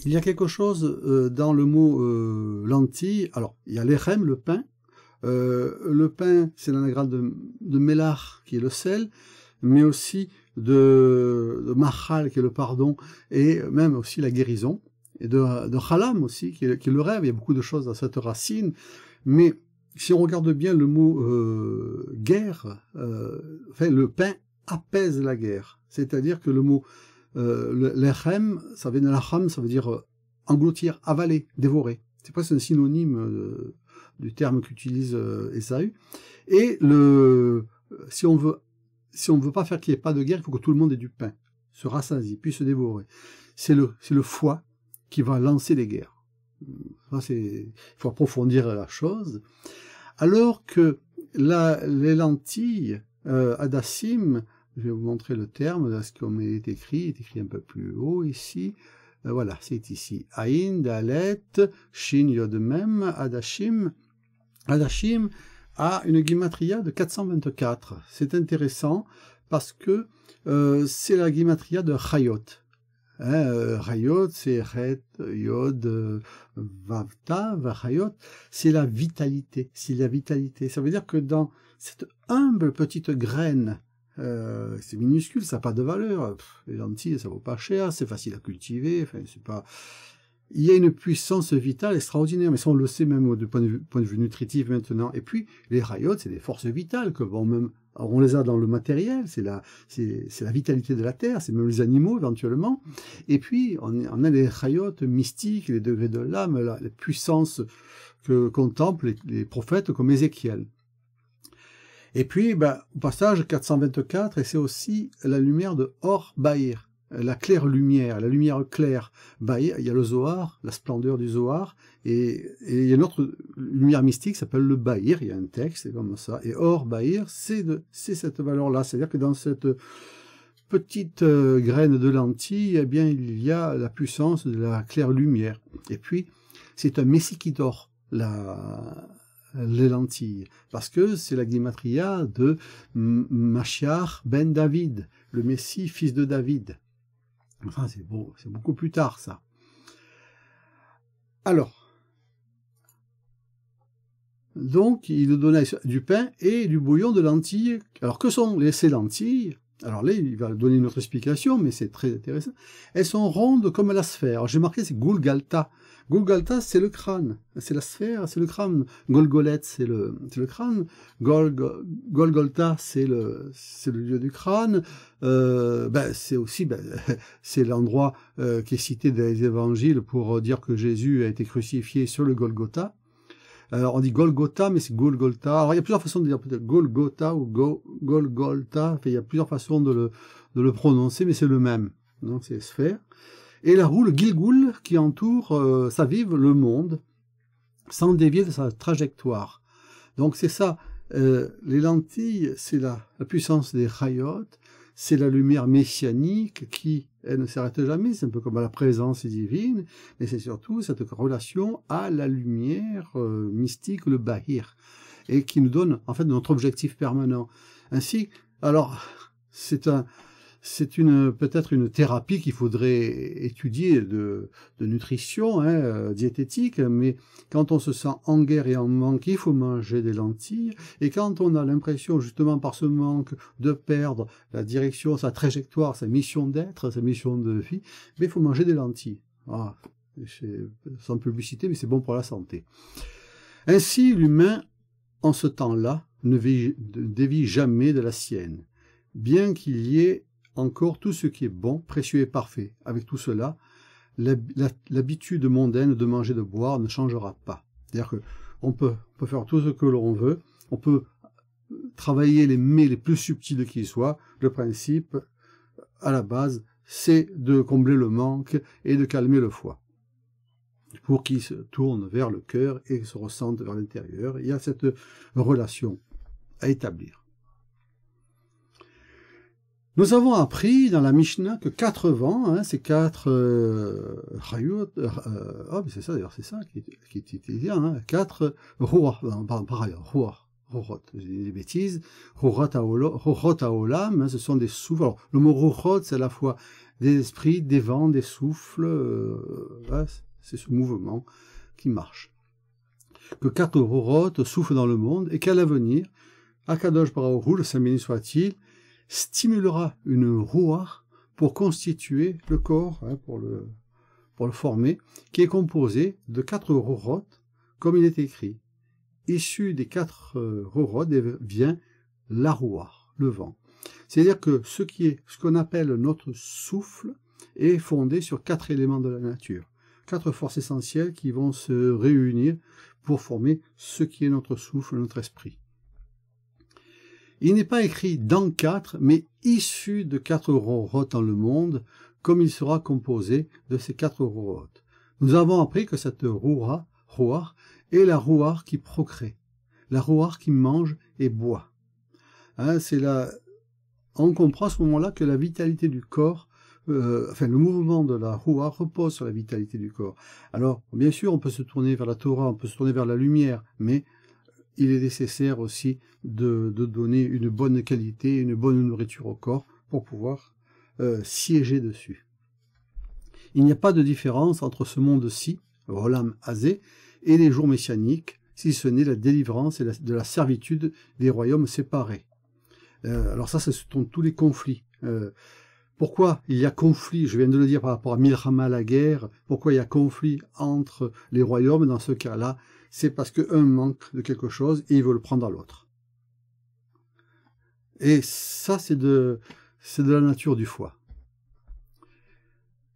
il y a quelque chose dans le mot lentilles. Alors, il y a l'échem, le pain. Le pain, c'est l'anagramme de melach, qui est le sel, mais aussi de machal, qui est le pardon, et même aussi la guérison, et de chalam aussi, qui est le rêve. Il y a beaucoup de choses dans cette racine, mais si on regarde bien le mot guerre, le pain apaise la guerre. C'est-à-dire que le mot l'echem, ça vient de l'acham, ça veut dire engloutir, avaler, dévorer. C'est presque un synonyme du terme qu'utilise Ésaü. Et si on veut pas faire qu'il n'y ait pas de guerre, il faut que tout le monde ait du pain, se rassasie, puis se dévorer. C'est le foie qui va lancer les guerres. Il faut approfondir la chose. Alors que les lentilles, adassim, je vais vous montrer le terme, ce qu'on est écrit un peu plus haut ici. Voilà, c'est ici. Aïn, Dalet, Shin, Yod, Mem, Adashim. Adashim a une gematria de 424. C'est intéressant parce que c'est la gematria de Chayot. Chayot, c'est Chet, Yod, Vavta, Chayot. C'est la vitalité. C'est la vitalité. Ça veut dire que dans cette humble petite graine, c'est minuscule, ça n'a pas de valeur. Les lentilles, ça vaut pas cher, c'est facile à cultiver. Enfin, c'est pas. Il y a une puissance vitale extraordinaire, mais ça on le sait même du point de vue nutritif maintenant. Et puis les rayot, c'est des forces vitales que on les a dans le matériel, c'est la vitalité de la terre, c'est même les animaux éventuellement. Et puis on a les rayot mystiques, les degrés de l'âme, la puissance que contemplent les prophètes comme Ézéchiel. Et puis, au passage 424, et c'est aussi la lumière de Or Bahir, la claire lumière, la lumière claire. Bahir, il y a le Zohar, la splendeur du Zohar, et il y a une autre lumière mystique qui s'appelle le Bahir, il y a un texte, c'est comme ça. Et Or Bahir, c'est cette valeur-là, c'est-à-dire que dans cette petite graine de lentille, eh bien, il y a la puissance de la claire lumière. Et puis, c'est un messie qui dort, les lentilles, parce que c'est la gematria de Mashiach ben David, le Messie fils de David. Enfin, c'est beaucoup plus tard, ça. Alors, donc, il nous donnait du pain et du bouillon de lentilles. Alors, que sont ces lentilles? Alors là, il va donner une autre explication, mais c'est très intéressant. Elles sont rondes comme la sphère. Alors, j'ai marqué, c'est Golgotha. Golgotha, c'est le crâne. C'est la sphère, c'est le crâne. Golgoleth, c'est le crâne. Golgotha, c'est le lieu du crâne. C'est aussi, c'est l'endroit qui est cité dans les évangiles pour dire que Jésus a été crucifié sur le Golgotha. Alors, on dit Golgotha, mais c'est Golgotha. Alors, il y a plusieurs façons de dire peut-être Golgotha ou Golgotha. Enfin, il y a plusieurs façons de le prononcer, mais c'est le même. Donc, c'est sphère. Et la roue, le Gilgul, qui entoure sa vive le monde, sans dévier de sa trajectoire. Donc, c'est ça. Les lentilles, c'est la puissance des Chayot, c'est la lumière messianique qui, elle ne s'arrête jamais, c'est un peu comme la présence divine, mais c'est surtout cette relation à la lumière mystique, le Bahir, et qui nous donne en fait notre objectif permanent. Ainsi, alors, c'est peut-être une thérapie qu'il faudrait étudier de nutrition, diététique, mais quand on se sent en guerre et en manque, il faut manger des lentilles, et quand on a l'impression, justement par ce manque, de perdre la direction, sa trajectoire, sa mission d'être, sa mission de vie, il faut manger des lentilles. Ah, sans publicité, mais c'est bon pour la santé. Ainsi, l'humain, en ce temps-là, ne dévie jamais de la sienne, bien qu'il y ait encore tout ce qui est bon, précieux et parfait. Avec tout cela, l'habitude mondaine de manger, de boire ne changera pas. C'est-à-dire qu'on peut faire tout ce que l'on veut, on peut travailler les mets les plus subtils qu'ils soient. Le principe, à la base, c'est de combler le manque et de calmer le foie, pour qu'il se tourne vers le cœur et se ressente vers l'intérieur. Il y a cette relation à établir. Nous avons appris dans la Mishnah que 4 vents, ces 4 Chayot, c'est ça d'ailleurs, c'est ça qui est utilisé, 4 Ruach, par ailleurs, Ruchot, j'ai dit des bêtises, Ruchot Haolam, ce sont des souffles. Alors, le mot Ruchot, c'est à la fois des esprits, des vents, des souffles, c'est ce mouvement qui marche. Que 4 Ruchot soufflent dans le monde et qu'à l'avenir, Akadosh Baruch Hu, le Saint béni soit-il, stimulera une ruach pour constituer le corps, pour le former, qui est composé de 4 ruchot, comme il est écrit. Issu des 4 ruchot vient la ruach, le vent. C'est-à-dire que ce qu'on appelle notre souffle est fondé sur 4 éléments de la nature, 4 forces essentielles qui vont se réunir pour former ce qui est notre souffle, notre esprit. Il n'est pas écrit dans 4, mais issu de 4 ruchot dans le monde, comme il sera composé de ces 4 ruchot. Nous avons appris que cette ruach est la ruach qui procrée, la ruach qui mange et boit. On comprend à ce moment-là que la vitalité du corps, le mouvement de la ruach repose sur la vitalité du corps. Alors, bien sûr, on peut se tourner vers la Torah, on peut se tourner vers la lumière, mais il est nécessaire aussi de donner une bonne qualité, une bonne nourriture au corps pour pouvoir siéger dessus. Il n'y a pas de différence entre ce monde-ci, Olam Hazé, et les jours messianiques, si ce n'est la délivrance de la servitude des royaumes séparés. Alors ça, ce sont tous les conflits. Pourquoi il y a conflit, je viens de le dire par rapport à Milchama, la guerre, pourquoi il y a conflit entre les royaumes dans ce cas-là? C'est parce qu'un manque de quelque chose et il veut le prendre à l'autre. Et ça, c'est de la nature du foie.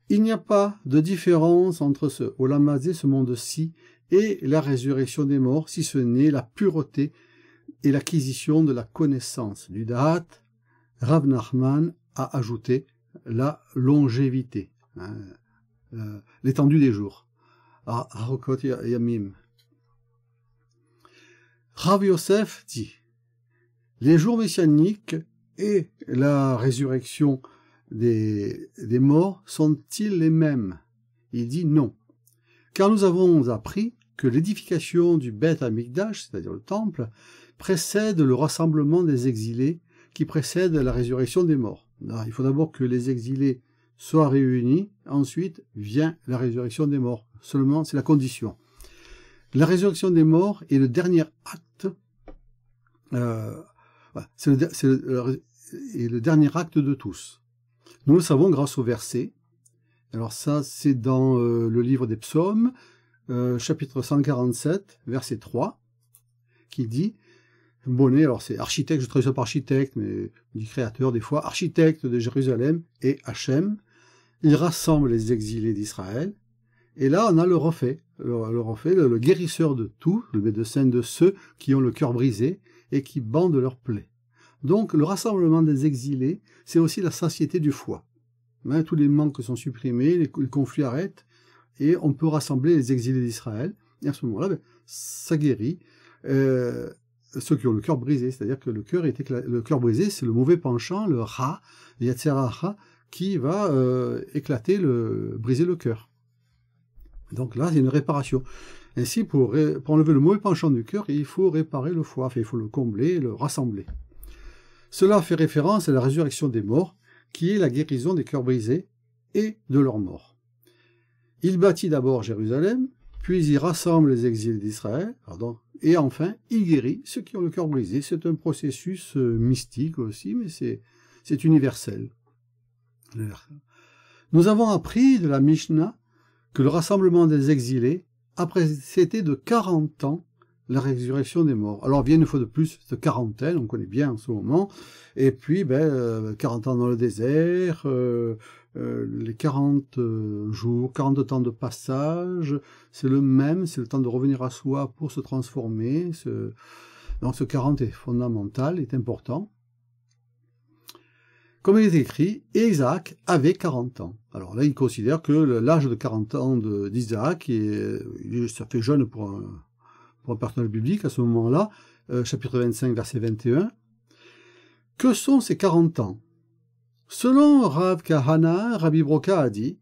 Il n'y a pas de différence entre ce Olam Hazé, ce monde-ci, et la résurrection des morts, si ce n'est la pureté et l'acquisition de la connaissance du Da'at, Rav Nachman a ajouté la longévité, hein, l'étendue des jours. Harokot Yamim. Rav Yosef dit, les jours messianiques et la résurrection des morts sont-ils les mêmes? Il dit non, car nous avons appris que l'édification du Beth Amikdash, c'est-à-dire le temple, précède le rassemblement des exilés qui précède la résurrection des morts. Alors, il faut d'abord que les exilés soient réunis, ensuite vient la résurrection des morts. Seulement, c'est la condition. La résurrection des morts est le dernier acte, c'est le dernier acte de tous. Nous le savons grâce au verset. Alors ça, c'est dans le livre des psaumes, chapitre 147, verset 3, qui dit, Bonnet, alors c'est architecte, je traduis ça par architecte, mais dit créateur des fois, architecte de Jérusalem et Hachem, il rassemble les exilés d'Israël, et là on a le refait, le guérisseur de tout, le médecin de ceux qui ont le cœur brisé et qui bandent leurs plaies. Donc le rassemblement des exilés, c'est aussi la satiété du foie. Hein, tous les manques sont supprimés, les conflits arrêtent, et on peut rassembler les exilés d'Israël, et à ce moment-là, ça guérit ceux qui ont le cœur brisé, c'est-à-dire que le cœur brisé, c'est le mauvais penchant, le ra, le yetzer hara, qui va briser le cœur. Donc là, il y a une réparation. Ainsi, pour enlever le mauvais penchant du cœur, il faut réparer le foie, il faut le combler, le rassembler. Cela fait référence à la résurrection des morts, qui est la guérison des cœurs brisés et de leurs morts. Il bâtit d'abord Jérusalem, puis il rassemble les exilés d'Israël, et enfin, il guérit ceux qui ont le cœur brisé. C'est un processus mystique aussi, mais c'est universel. Nous avons appris de la Mishnah que le rassemblement des exilés a précédé de 40 ans la résurrection des morts. Alors vient une fois de plus cette quarantaine, on connaît bien en ce moment, et puis 40 ans dans le désert, les 40 jours, 40 temps de passage, c'est le même, c'est le temps de revenir à soi pour se transformer. Donc ce 40 est fondamental, est important. Comme il est écrit, Isaac avait 40 ans. Alors là, il considère que l'âge de 40 ans d'Isaac, ça fait jeune pour un personnage biblique à ce moment-là, chapitre 25, verset 21. Que sont ces 40 ans? Selon Rav Kahana, Rabbi Broca a dit,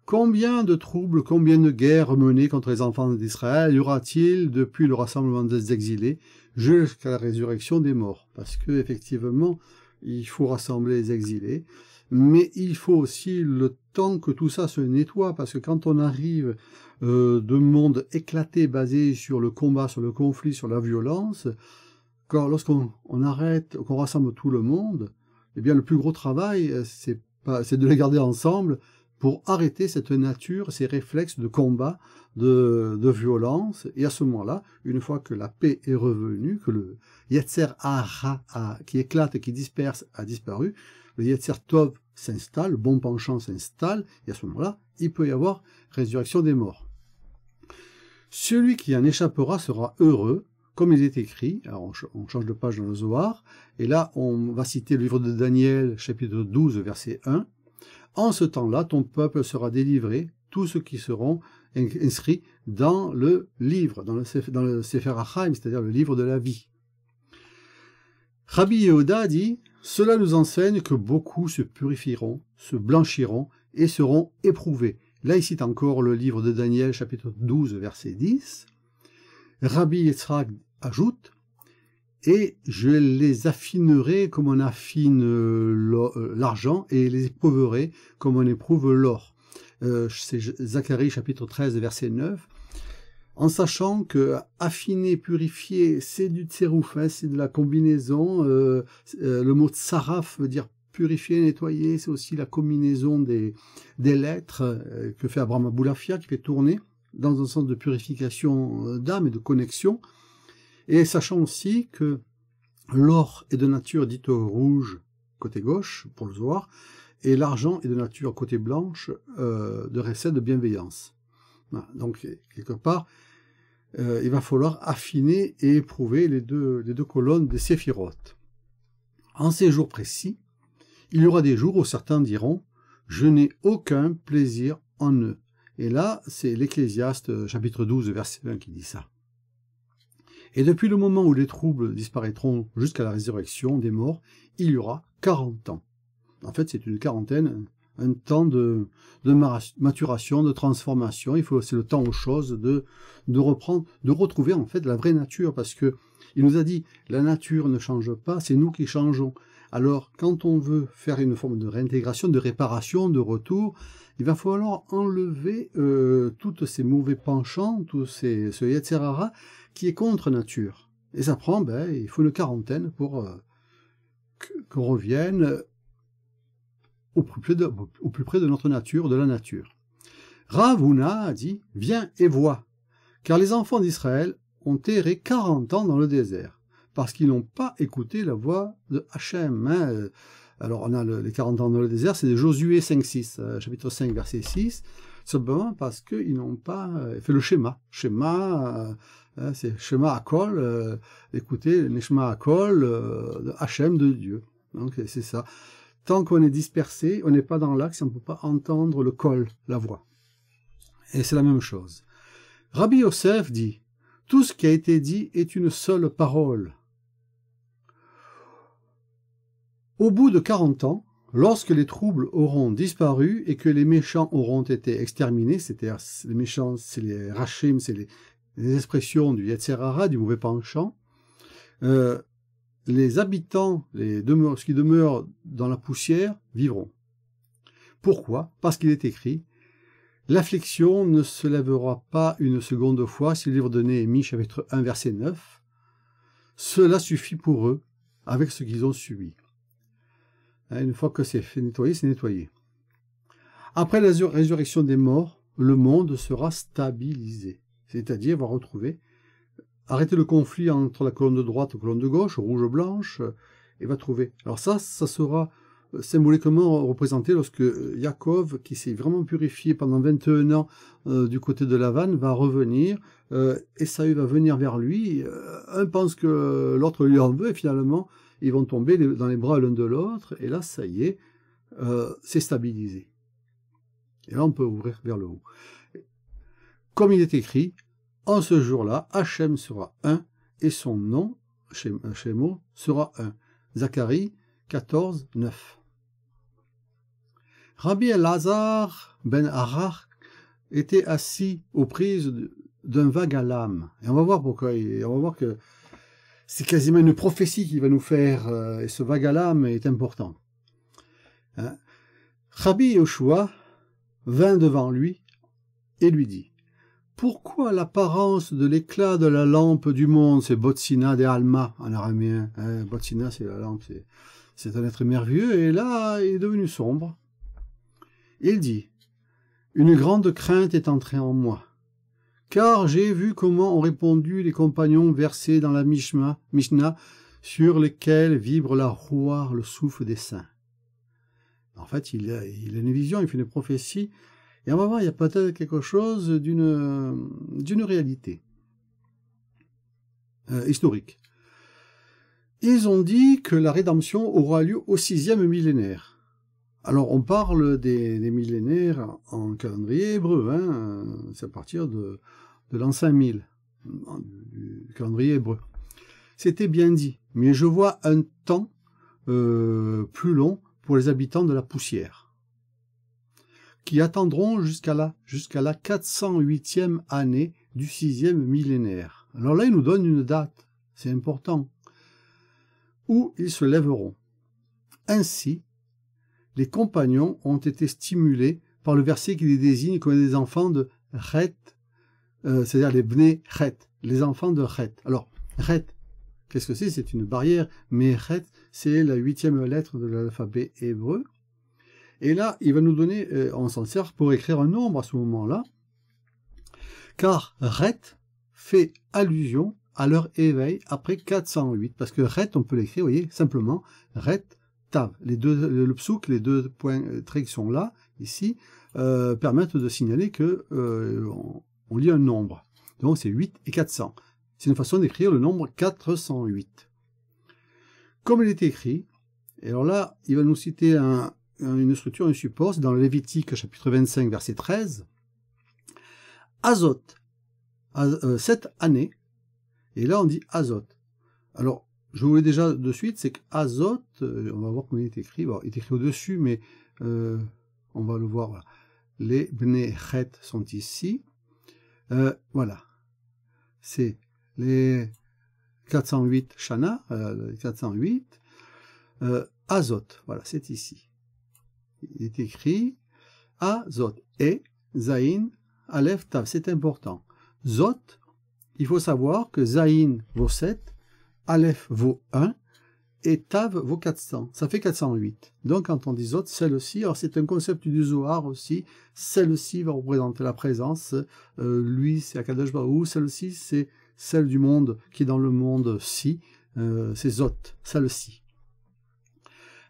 combien de troubles, combien de guerres menées contre les enfants d'Israël y aura-t-il depuis le rassemblement des exilés jusqu'à la résurrection des morts? Parce que effectivement, il faut rassembler les exilés, mais il faut aussi le temps que tout ça se nettoie, parce que quand on arrive de monde éclaté, basé sur le combat, sur le conflit, sur la violence, lorsqu'on arrête, qu'on rassemble tout le monde, eh bien le plus gros travail, c'est de les garder ensemble pour arrêter cette nature, ces réflexes de combat, de violence, et à ce moment-là, une fois que la paix est revenue, que le Yetzer Hara qui éclate et qui disperse a disparu, le Yetzer Tov s'installe, le bon penchant s'installe, et à ce moment-là, il peut y avoir résurrection des morts. Celui qui en échappera sera heureux, comme il est écrit. Alors on change de page dans le Zohar, et là on va citer le livre de Daniel, chapitre 12, verset 1. En ce temps-là, ton peuple sera délivré, tous ceux qui seront inscrits dans le livre, dans le Sefer HaChaim, c'est-à-dire le livre de la vie. Rabbi Yehuda dit, cela nous enseigne que beaucoup se purifieront, se blanchiront et seront éprouvés. Là, il cite encore le livre de Daniel, chapitre 12, verset 10. Rabbi Yitzhak ajoute, et je les affinerai comme on affine l'argent et les éprouverai comme on éprouve l'or. C'est Zacharie chapitre 13 verset 9. En sachant que affiner, purifier, c'est du tsérouf, hein, c'est de la combinaison. Le mot tsaraf veut dire purifier, nettoyer, c'est aussi la combinaison des lettres que fait Abraham Aboulafia, qui fait tourner dans un sens de purification d'âme et de connexion. Et sachant aussi que l'or est de nature dite rouge, côté gauche, pour le Zohar, et l'argent est de nature côté blanche, de recette de bienveillance. Voilà. Donc, quelque part, il va falloir affiner et éprouver les deux colonnes des séphirotes. En ces jours précis, il y aura des jours où certains diront « Je n'ai aucun plaisir en eux ». Et là, c'est l'Ecclésiaste, chapitre 12, verset 1 qui dit ça. Et depuis le moment où les troubles disparaîtront jusqu'à la résurrection des morts, il y aura 40 ans. En fait, c'est une quarantaine, un temps de maturation, de transformation. C'est le temps aux choses de reprendre, de retrouver en fait la vraie nature, parce que il nous a dit la nature ne change pas, c'est nous qui changeons. Alors, quand on veut faire une forme de réintégration, de réparation, de retour, il va falloir enlever tous ces mauvais penchants, ce Yetzer Hara qui est contre nature. Et ça prend, il faut une quarantaine pour qu'on revienne au plus près de notre nature, de la nature. Rav Huna a dit « Viens et vois, car les enfants d'Israël ont erré 40 ans dans le désert, parce qu'ils n'ont pas écouté la voix de Hachem. » Alors, on a les 40 ans dans le désert, c'est de Josué 5-6, chapitre 5, verset 6, simplement parce qu'ils n'ont pas fait le schéma. C'est Shema Akol, écoutez, Neshma Akol, de Hachem, de Dieu. Donc, c'est ça. Tant qu'on est dispersé, on n'est pas dans l'axe, on ne peut pas entendre le kol, la voix. Et c'est la même chose. Rabbi Yosef dit, tout ce qui a été dit est une seule parole. Au bout de 40 ans, lorsque les troubles auront disparu et que les méchants auront été exterminés, c'est-à-dire les méchants, c'est les rachim, c'est les expressions du Yetzer Hara, du mauvais penchant, les habitants, ceux qui demeurent dans la poussière, vivront. Pourquoi? Parce qu'il est écrit, l'affliction ne se lèvera pas une seconde fois, c'est le livre de Néhémie, chapitre 1, verset 9. Cela suffit pour eux, avec ce qu'ils ont subi. Une fois que c'est fait nettoyer, c'est nettoyé. Après la résurrection des morts, le monde sera stabilisé. C'est-à-dire, va retrouver, arrêter le conflit entre la colonne de droite et la colonne de gauche, rouge-blanche, et va trouver. Alors ça sera symboliquement représenté lorsque Yaakov, qui s'est vraiment purifié pendant 21 ans du côté de Lavan, va revenir, Esaü va venir vers lui, un pense que l'autre lui en veut, et finalement, ils vont tomber dans les bras l'un de l'autre, et là, ça y est, c'est stabilisé. Et là, on peut ouvrir vers le haut. Comme il est écrit, en ce jour-là, Hachem sera un, et son nom, Shemo, sera un. Zacharie 14, 9. Rabbi Elazar ben Arar était assis aux prises d'un vague à l'âme. Et on va voir pourquoi. Et on va voir que c'est quasiment une prophétie qui va nous faire, et ce vague à l'âme est important. Hein? Rabbi Yoshua vint devant lui et lui dit, pourquoi l'apparence de l'éclat de la lampe du monde, c'est Botsina de Alma en araméen, hein? Botsina c'est la lampe, c'est un être merveilleux, et là il est devenu sombre. Il dit, une grande crainte est entrée en moi, car j'ai vu comment ont répondu les compagnons versés dans la Mishnah, sur lesquels vibre la rouar, le souffle des saints. En fait, il a une vision, il fait une prophétie, et on va voir, il y a peut-être quelque chose d'une réalité historique. Ils ont dit que la rédemption aura lieu au 6e millénaire. Alors, on parle des millénaires en calendrier hébreu, hein, c'est à partir de l'an 5000, du calendrier hébreu. C'était bien dit, mais je vois un temps plus long pour les habitants de la poussière, qui attendront jusqu'à la 408e année du 6e millénaire. Alors là, il nous donne une date, c'est important, où ils se lèveront. Ainsi, les compagnons ont été stimulés par le verset qui les désigne comme des enfants de Chet, c'est-à-dire les Bnei Chet, les enfants de Chet. Alors, Chet, qu'est-ce que c'est? C'est une barrière, mais Chet, c'est la 8e lettre de l'alphabet hébreu. Et là, il va nous donner, on s'en sert pour écrire un nombre à ce moment-là, car Chet fait allusion à leur éveil après 408, parce que Chet, on peut l'écrire, vous voyez, simplement, Chet, Tav. Le psouk, les deux points traits qui sont là, ici, permettent de signaler que on lit un nombre. Donc c'est 8 et 400. C'est une façon d'écrire le nombre 408. Comme il est écrit, et alors là, il va nous citer une structure, un support, c'est dans le Lévitique, chapitre 25, verset 13. Azot, 7 années, et là on dit Azot. Alors, je vous l'ai déjà de suite, c'est qu'Azot, on va voir comment il est écrit, bon, il est écrit au-dessus, mais on va le voir, voilà. Les Bnei Chet sont ici, voilà, c'est les 408 Shana, 408, Azot, voilà, c'est ici. Il est écrit Azot, et Zayin, Aleph, Tav, c'est important. Zot, il faut savoir que Zayin vaut 7, Aleph vaut 1, et Tav vaut 400. Ça fait 408. Donc quand on dit Zot, celle-ci, alors c'est un concept du Zohar aussi, celle-ci va représenter la présence, lui c'est Akadosh Baruch Hu, celle-ci c'est celle du monde qui est dans le monde-ci, c'est Zot, celle-ci.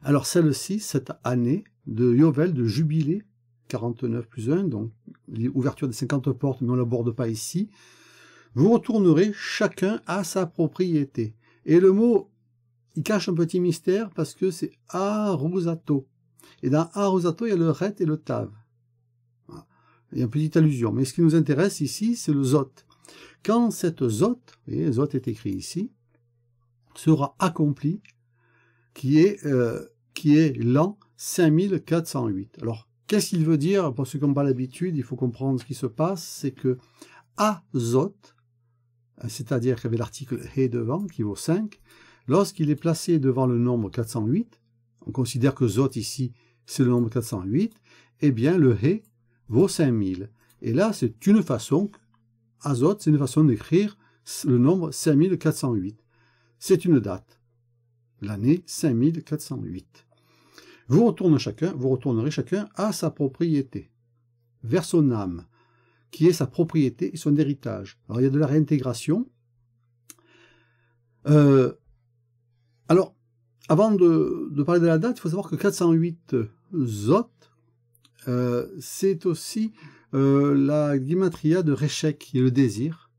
Alors celle-ci, cette année de Yovel, de Jubilé, 49 plus 1, donc l'ouverture des 50 portes, mais on ne l'aborde pas ici, vous retournerez chacun à sa propriété. Et le mot, il cache un petit mystère parce que c'est Arusato. Et dans Arusato, il y a le Ret et le Tav. Voilà. Il y a une petite allusion. Mais ce qui nous intéresse ici, c'est le Zot. Quand cette Zot, vous voyez, Zot est écrit ici, sera accompli, qui est l'an 5408. Alors, qu'est-ce qu'il veut dire? Pour ceux qui n'ont pas l'habitude, il faut comprendre ce qui se passe, c'est que Azot, c'est-à-dire qu'il y avait l'article He devant, qui vaut 5, lorsqu'il est placé devant le nombre 408, on considère que Zot ici, c'est le nombre 408, eh bien le He vaut 5000. Et là, c'est une façon, Azot, c'est une façon d'écrire le nombre 5408. C'est une date, l'année 5408. Vous retournerez chacun à sa propriété, vers son âme, qui est sa propriété et son héritage. Alors il y a de la réintégration. Alors, avant de parler de la date, il faut savoir que 408 Zot, c'est aussi la gematria de Reshek, qui est le désir,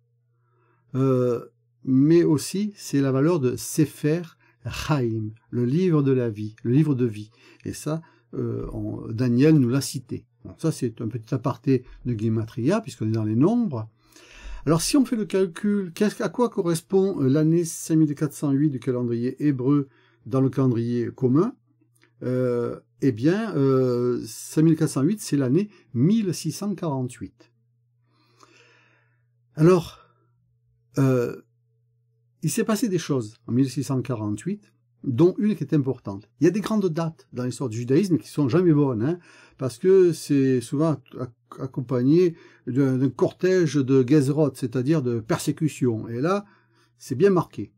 mais aussi c'est la valeur de Sefer Chaim, le livre de la vie, le livre de vie. Et ça, Daniel nous l'a cité. Bon, ça, c'est un petit aparté de gematria, puisqu'on est dans les nombres. Alors, si on fait le calcul, à quoi correspond l'année 5408 du calendrier hébreu dans le calendrier commun? Eh bien, 5408, c'est l'année 1648. Alors, il s'est passé des choses en 1648, dont une qui est importante. Il y a des grandes dates dans l'histoire du judaïsme qui sont jamais bonnes, hein, parce que c'est souvent accompagné d'un cortège de gezerot, c'est-à-dire de persécution. Et là, c'est bien marqué.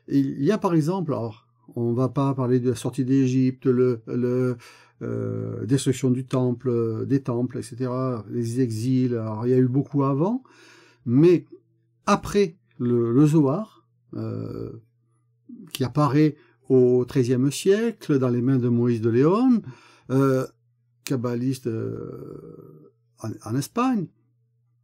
Et il y a par exemple, alors, on ne va pas parler de la sortie d'Égypte, destruction du temple, des temples, etc., les exils, alors il y a eu beaucoup avant, mais après le Zohar, qui apparaît au XIIIe siècle, dans les mains de Moïse de Léon, kabbaliste en Espagne,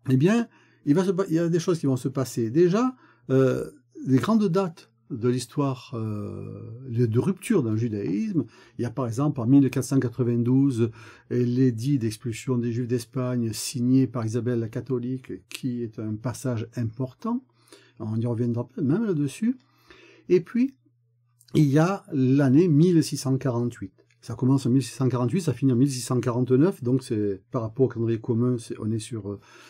eh bien, il y a des choses qui vont se passer. Déjà, les grandes dates de l'histoire de rupture dans le judaïsme, il y a par exemple en 1492 l'édit d'expulsion des Juifs d'Espagne signé par Isabelle la catholique, qui est un passage important, on y reviendra même là-dessus. Et puis, il y a l'année 1648. Ça commence en 1648, ça finit en 1649, donc c'est par rapport au calendrier commun, on est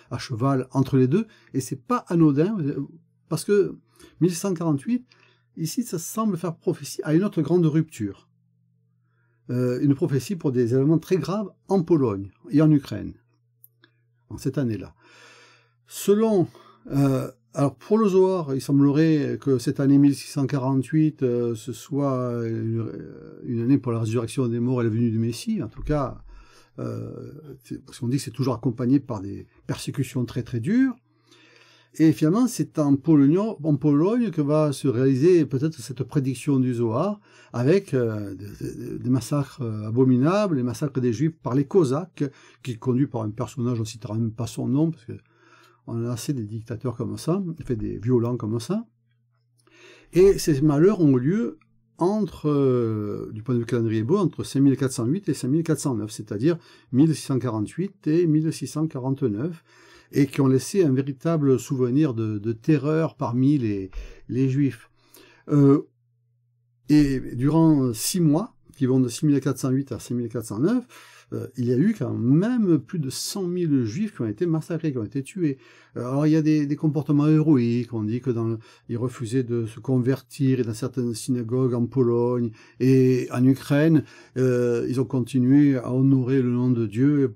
à cheval entre les deux, et c'est pas anodin, parce que 1648, ici, ça semble faire prophétie à une autre grande rupture. Une prophétie pour des événements très graves en Pologne et en Ukraine, en cette année-là. Selon... alors pour le Zohar, il semblerait que cette année 1648 ce soit une année pour la résurrection des morts et la venue du Messie. En tout cas, parce qu'on dit que c'est toujours accompagné par des persécutions très très dures. Et finalement, c'est en Pologne que va se réaliser peut-être cette prédiction du Zohar, avec des massacres abominables, les massacres des Juifs par les Cosaques, qui est conduit par un personnage, on ne citera même pas son nom, parce que On a assez des dictateurs comme ça, fait des violents comme ça. Et ces malheurs ont lieu entre, du point de vue calendrier hébreu, entre 5408 et 5409, c'est-à-dire 1648 et 1649, et qui ont laissé un véritable souvenir de terreur parmi les Juifs. Et durant 6 mois, qui vont de 6408 à 6409, il y a eu quand même plus de 100 000 Juifs qui ont été massacrés, qui ont été tués. Alors il y a des comportements héroïques, on dit que ils refusaient de se convertir, et dans certaines synagogues en Pologne et en Ukraine, ils ont continué à honorer le nom de Dieu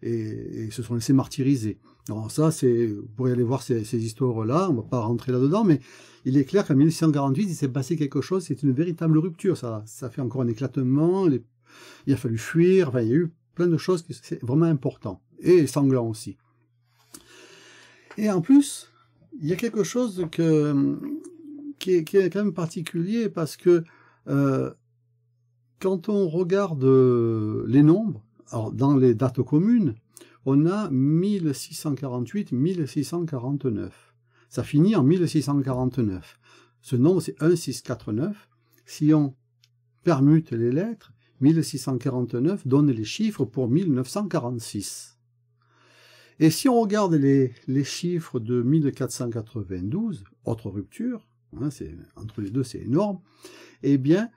et se sont laissés martyriser. Alors ça, vous pourrez aller voir ces histoires-là, on ne va pas rentrer là-dedans, mais il est clair qu'en 1648, il s'est passé quelque chose, c'est une véritable rupture, ça fait encore un éclatement, il a fallu fuir, enfin, il y a eu plein de choses qui c'est vraiment important, et sanglant aussi. Et en plus, il y a quelque chose qui est quand même particulier, parce que quand on regarde les nombres, alors dans les dates communes, on a 1648, 1649. Ça finit en 1649. Ce nombre, c'est 1649. Si on permute les lettres, 1649 donne les chiffres pour 1946. Et si on regarde les chiffres de 1492, autre rupture, hein, entre les deux c'est énorme, eh bien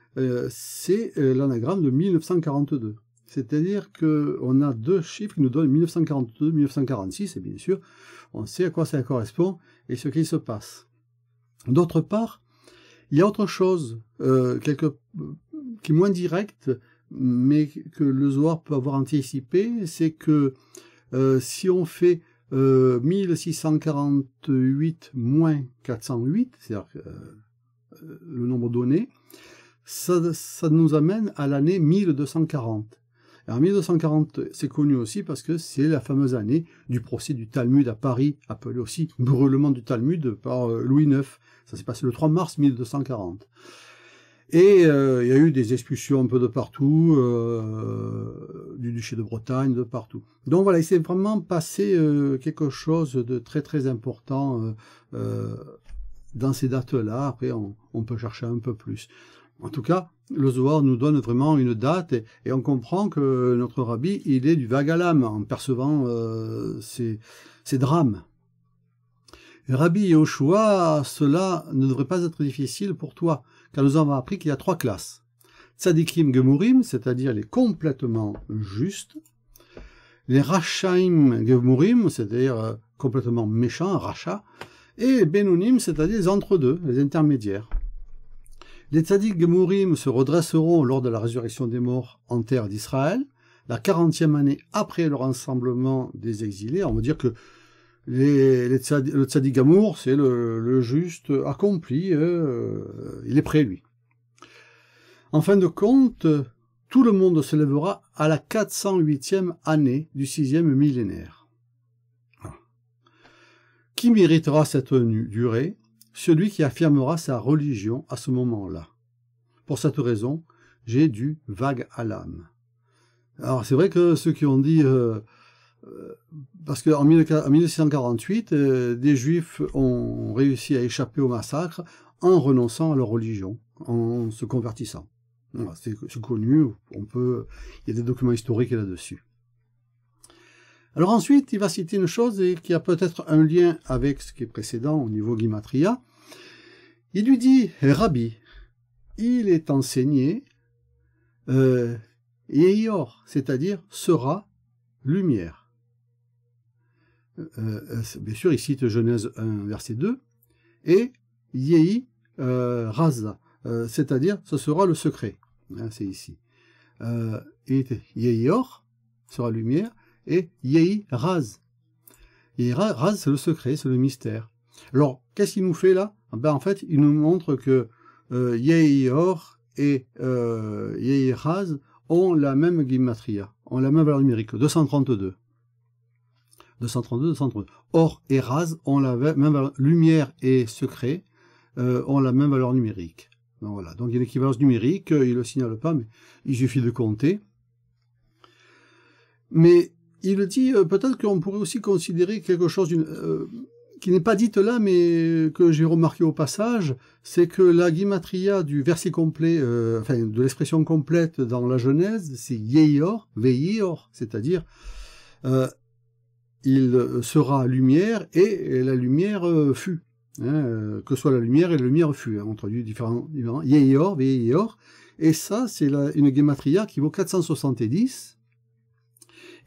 c'est l'anagramme de 1942. C'est-à-dire qu'on a deux chiffres qui nous donnent 1942, 1946, et bien sûr, on sait à quoi ça correspond et ce qui se passe. D'autre part, il y a autre chose, qui est moins direct, mais que le Zohar peut avoir anticipé, c'est que si on fait 1648 moins 408, c'est-à-dire le nombre donné, ça nous amène à l'année 1240. Alors 1240, c'est connu aussi parce que c'est la fameuse année du procès du Talmud à Paris, appelé aussi brûlement du Talmud par Louis IX. Ça s'est passé le 3 mars 1240. Et il y a eu des expulsions un peu de partout, du duché de Bretagne, de partout. Donc voilà, il s'est vraiment passé quelque chose de très très important dans ces dates-là. Après, on peut chercher un peu plus. En tout cas, le Zohar nous donne vraiment une date et on comprend que notre rabbi, il est du vague à l'âme en percevant ces drames. Et Rabbi Yehoshua, cela ne devrait pas être difficile pour toi, car nous avons appris qu'il y a 3 classes. Tzadikim Gemurim, c'est-à-dire les complètement justes, les Rachaim Gemurim, c'est-à-dire complètement méchants, rachats, et Benonim, c'est-à-dire les entre-deux, les intermédiaires. Les Tzadik Gemurim se redresseront lors de la résurrection des morts en terre d'Israël, la 40e année après le rassemblement des exilés. On va dire que le Tzadik Gamour, c'est le juste accompli, il est prêt lui. En fin de compte, tout le monde se lèvera à la 408e année du 6e millénaire. Qui méritera cette durée? Celui qui affirmera sa religion à ce moment-là. Pour cette raison, j'ai du vague à l'âme. Alors c'est vrai que ceux qui ont dit, parce qu'en 1648, des Juifs ont réussi à échapper au massacre en renonçant à leur religion, en se convertissant. Voilà, c'est connu, il y a des documents historiques là-dessus. Alors ensuite, il va citer une chose qui a peut-être un lien avec ce qui est précédent au niveau Gematria. Il lui dit, Rabbi, il est enseigné Yehior, c'est-à-dire sera lumière. Bien sûr, il cite Genèse 1, verset 2, et Yehi Raza, c'est-à-dire ce sera le secret. C'est ici. Yehior sera lumière, et Yehi Raz. Yehi Raz, c'est le secret, c'est le mystère. Alors, qu'est-ce qu'il nous fait là? Ben, en fait, il nous montre que Yehior et Yehi Raz ont la même gematria, ont la même valeur numérique, 232. 232, 232. Or et Raz ont la même valeur, lumière et secret ont la même valeur numérique. Donc voilà, donc il y a une équivalence numérique, il ne le signale pas, mais il suffit de compter. Mais il dit, peut-être qu'on pourrait aussi considérer quelque chose qui n'est pas dite là, mais que j'ai remarqué au passage, c'est que la guimatria du verset complet, enfin de l'expression complète dans la Genèse, c'est Yeior, Veior, c'est-à-dire il sera lumière et la lumière fut. Hein, que soit la lumière et la lumière fut, hein, on traduit différents Yeior, Veior, et ça c'est une guimatria qui vaut 470.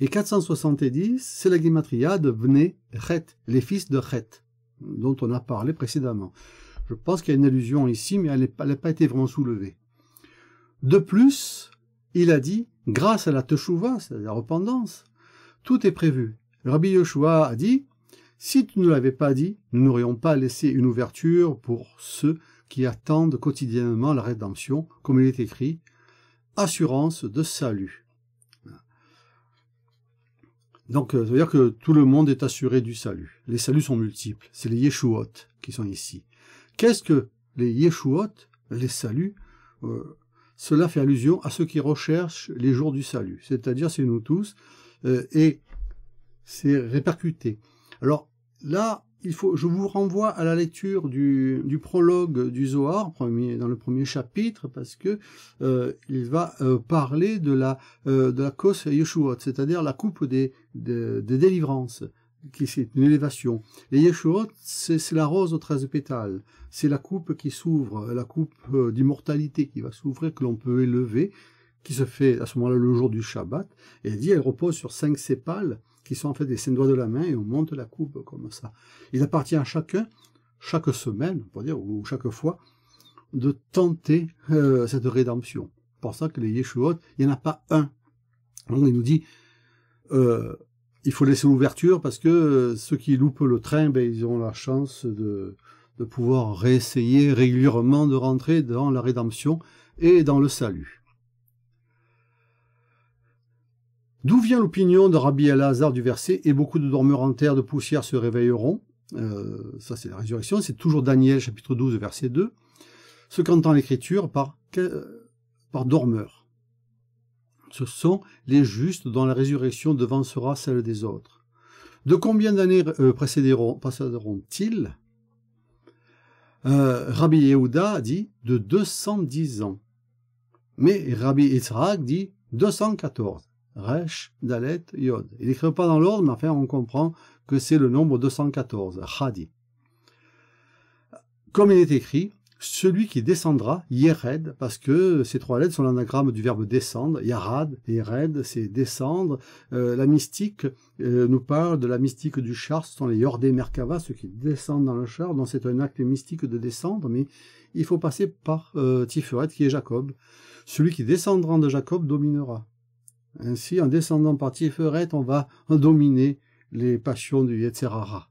Et 470, c'est la gematria de Bnei Chet, les fils de Chet, dont on a parlé précédemment. Je pense qu'il y a une allusion ici, mais elle n'a pas été vraiment soulevée. De plus, il a dit, grâce à la Teshuvah, c'est-à-dire la repentance, tout est prévu. Rabbi Yoshua a dit, si tu ne l'avais pas dit, nous n'aurions pas laissé une ouverture pour ceux qui attendent quotidiennement la rédemption, comme il est écrit, assurance de salut. Donc, ça veut dire que tout le monde est assuré du salut. Les saluts sont multiples. C'est les Yeshuot qui sont ici. Qu'est-ce que les Yeshuot, les saluts? Cela fait allusion à ceux qui recherchent les jours du salut. C'est-à-dire, c'est nous tous. Et c'est répercuté. Alors, là, je vous renvoie à la lecture du prologue du Zohar, dans le premier chapitre, parce que il va parler de la kos Yeshuot, c'est-à-dire la coupe des délivrances, qui c'est une élévation. Les Yeshuot, c'est la rose aux 13 pétales, c'est la coupe qui s'ouvre, la coupe d'immortalité qui va s'ouvrir, que l'on peut élever, qui se fait à ce moment-là le jour du Shabbat, et elle dit, elle repose sur 5 sépales, qui sont en fait des 5 doigts de la main, et on monte la coupe comme ça. Il appartient à chacun, chaque semaine, on peut dire, ou chaque fois, de tenter cette rédemption. C'est pour ça que les Yeshuot, il n'y en a pas un. Donc il nous dit, il faut laisser l'ouverture, parce que ceux qui loupent le train, ben, ils ont la chance de pouvoir réessayer régulièrement de rentrer dans la rédemption et dans le salut. D'où vient l'opinion de Rabbi Elazar du verset « Et beaucoup de dormeurs en terre de poussière se réveilleront » ça c'est la résurrection, c'est toujours Daniel chapitre 12 verset 2. Ce qu'entend l'Écriture par dormeurs. Ce sont les justes dont la résurrection devancera celle des autres. De combien d'années précéderont-ils? Rabbi Yehuda dit de 210 ans. Mais Rabbi Yitzhak dit 214. Resh, Dalet, Yod. Il n'écrit pas dans l'ordre, mais enfin on comprend que c'est le nombre 214, Chadi. Comme il est écrit, celui qui descendra, Yered, parce que ces 3 lettres sont l'anagramme du verbe descendre, Yarad, Yered, c'est descendre. La mystique nous parle de la mystique du char, ce sont les Yordé Merkava, ceux qui descendent dans le char, donc c'est un acte mystique de descendre, mais il faut passer par Tiferet, qui est Jacob. Celui qui descendra de Jacob dominera. Ainsi, en descendant par Tiferet, on va dominer les passions du Yetzerara.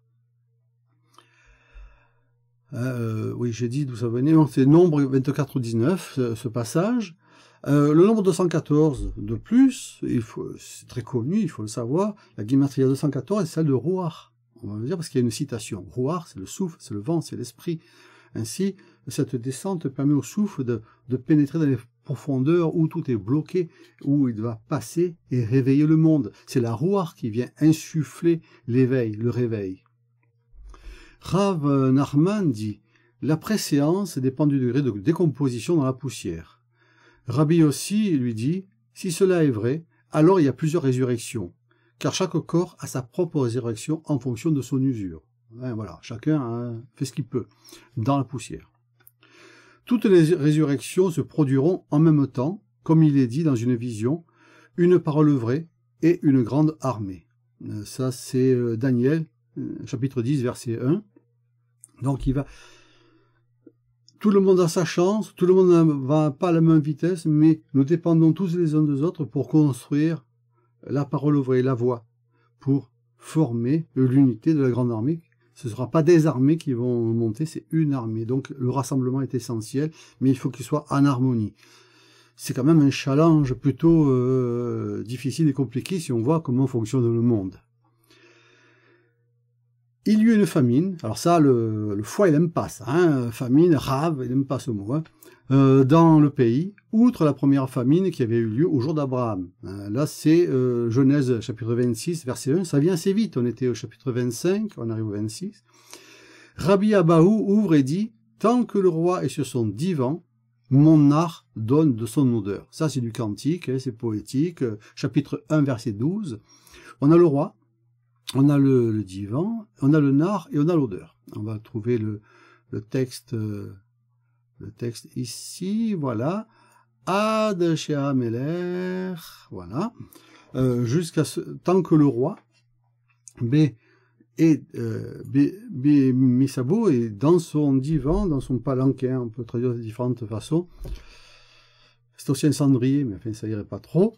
Oui, j'ai dit d'où ça venait. C'est nombre 24-19, ce passage. Le nombre 214 de plus, c'est très connu, il faut le savoir. La gematria 214 est celle de Ruach. On va le dire parce qu'il y a une citation. Ruach, c'est le souffle, c'est le vent, c'est l'esprit. Ainsi, cette descente permet au souffle de pénétrer dans les profondeurs où tout est bloqué, où il va passer et réveiller le monde. C'est la Ruach qui vient insuffler l'éveil, le réveil. Rav Nachman dit « La préséance dépend du degré de décomposition dans la poussière. » Rabbi aussi lui dit « Si cela est vrai, alors il y a plusieurs résurrections, car chaque corps a sa propre résurrection en fonction de son usure. » Voilà, chacun fait ce qu'il peut dans la poussière. Toutes les résurrections se produiront en même temps, comme il est dit dans une vision, une parole vraie et une grande armée. Ça, c'est Daniel, chapitre 10, verset 1. Donc, tout le monde a sa chance, tout le monde ne va pas à la même vitesse, mais nous dépendons tous les uns des autres pour construire la parole vraie, la voix, pour former l'unité de la grande armée. Ce ne sera pas des armées qui vont monter, c'est une armée. Donc le rassemblement est essentiel, mais il faut qu'il soit en harmonie. C'est quand même un challenge plutôt difficile et compliqué si on voit comment fonctionne le monde. Il y eut une famine. Alors ça, le foie, il n'aime pas ça. Hein, famine, rave, il n'aime pas ce mot. Hein, dans le pays, outre la première famine qui avait eu lieu au jour d'Abraham. Là, c'est Genèse chapitre 26, verset 1. Ça vient assez vite. On était au chapitre 25, on arrive au 26. Rabbi Abahu ouvre et dit, « Tant que le roi est sur son divan, mon art donne de son odeur. » Ça, c'est du cantique, hein, c'est poétique. Chapitre 1, verset 12. On a le roi, on a le divan, on a le nard et on a l'odeur. On va trouver le texte ici, voilà. Ad Sheameler, voilà. Jusqu'à tant que le roi, Misabo est dans son divan, dans son palanquin, on peut traduire de différentes façons. C'est aussi un cendrier, mais enfin ça irait pas trop.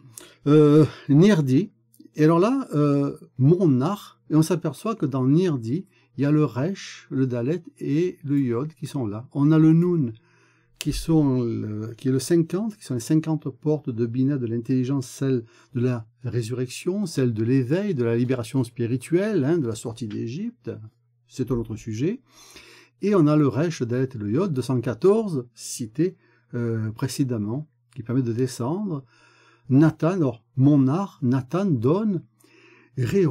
Nirdi. Et alors là, mon art, et on s'aperçoit que dans Nirdi, il y a le Resh, le Dalet et le Yod qui sont là. On a le Nun qui est le 50, qui sont les 50 portes de Bina, de l'intelligence, celle de la résurrection, celle de l'éveil, de la libération spirituelle, hein, de la sortie d'Égypte. C'est un autre sujet. Et on a le Resh, le Dalet et le Yod, 214, cités précédemment, qui permet de descendre. Nathan, alors, mon art, Nathan donne Réhu.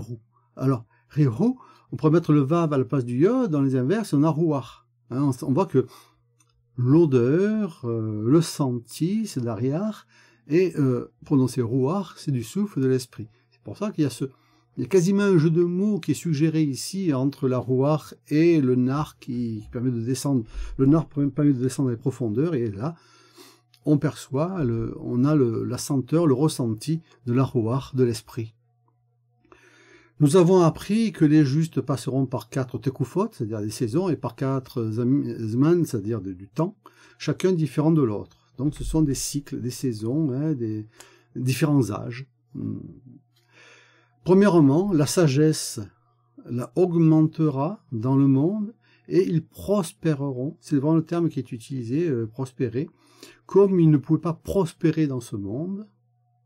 Alors, Réhu, on pourrait mettre le Vav à la place du Yod, dans les inverses, on a Rouar. Hein, on voit que l'odeur, le senti, c'est d'Ariar, et prononcer Rouar, c'est du souffle de l'esprit. C'est pour ça qu'il y a quasiment un jeu de mots qui est suggéré ici entre la Rouar et le Nar qui permet de descendre. Le Nar permet de descendre dans les profondeurs, et là, on perçoit, on a la senteur, le ressenti de la Rouar, de l'esprit. Nous avons appris que les justes passeront par 4 tekufot, c'est-à-dire des saisons, et par 4 zman, c'est-à-dire du temps, chacun différent de l'autre. Donc ce sont des cycles, des saisons, hein, des différents âges. Premièrement, la sagesse la augmentera dans le monde, et ils prospéreront, c'est vraiment le terme qui est utilisé, prospérer, comme ils ne pouvaient pas prospérer dans ce monde.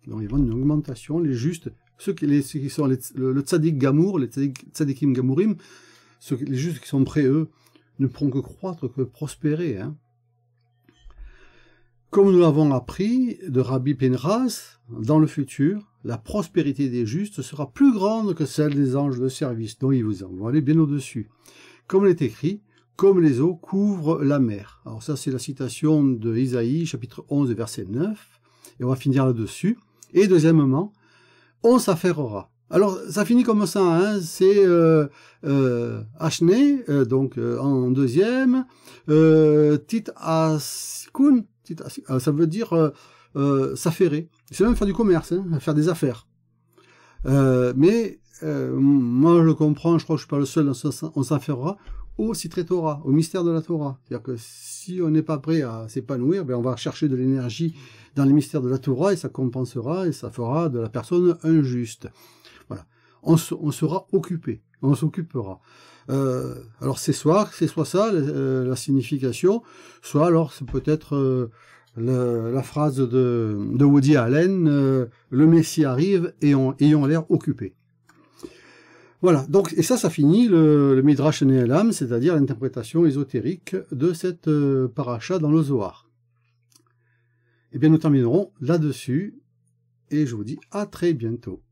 Donc ils vont une augmentation, les justes, ceux qui sont le tzaddik gamour, les tzaddikim gamourim, les justes qui sont près, eux, ne pourront que croître, que prospérer. Hein. Comme nous l'avons appris de Rabbi Pinchas, dans le futur, la prospérité des justes sera plus grande que celle des anges de service, dont ils vont aller bien au-dessus. Comme il est écrit, comme les eaux couvrent la mer. Alors ça, c'est la citation de Isaïe, chapitre 11, verset 9, et on va finir là-dessus. Et deuxièmement, on s'affairera. Alors, ça finit comme ça, hein, c'est Ashne, donc en deuxième, Tit Asikun, ça veut dire s'affairer. C'est même faire du commerce, hein, faire des affaires. Mais moi, je le comprends, je crois que je ne suis pas le seul, on s'affairera au Sitré Torah, au mystère de la Torah. C'est-à-dire que si on n'est pas prêt à s'épanouir, ben on va chercher de l'énergie dans les mystères de la Torah et ça compensera et ça fera de la personne un juste. Voilà. On sera occupé, on s'occupera. Alors c'est soit ça, la signification, soit alors c'est peut-être la phrase de Woody Allen, le Messie arrive et ayons l'air occupés. Voilà, donc, et ça finit le Midrash Ne'elam, c'est-à-dire l'interprétation ésotérique de cette paracha dans le Zohar. Eh bien, nous terminerons là-dessus, et je vous dis à très bientôt.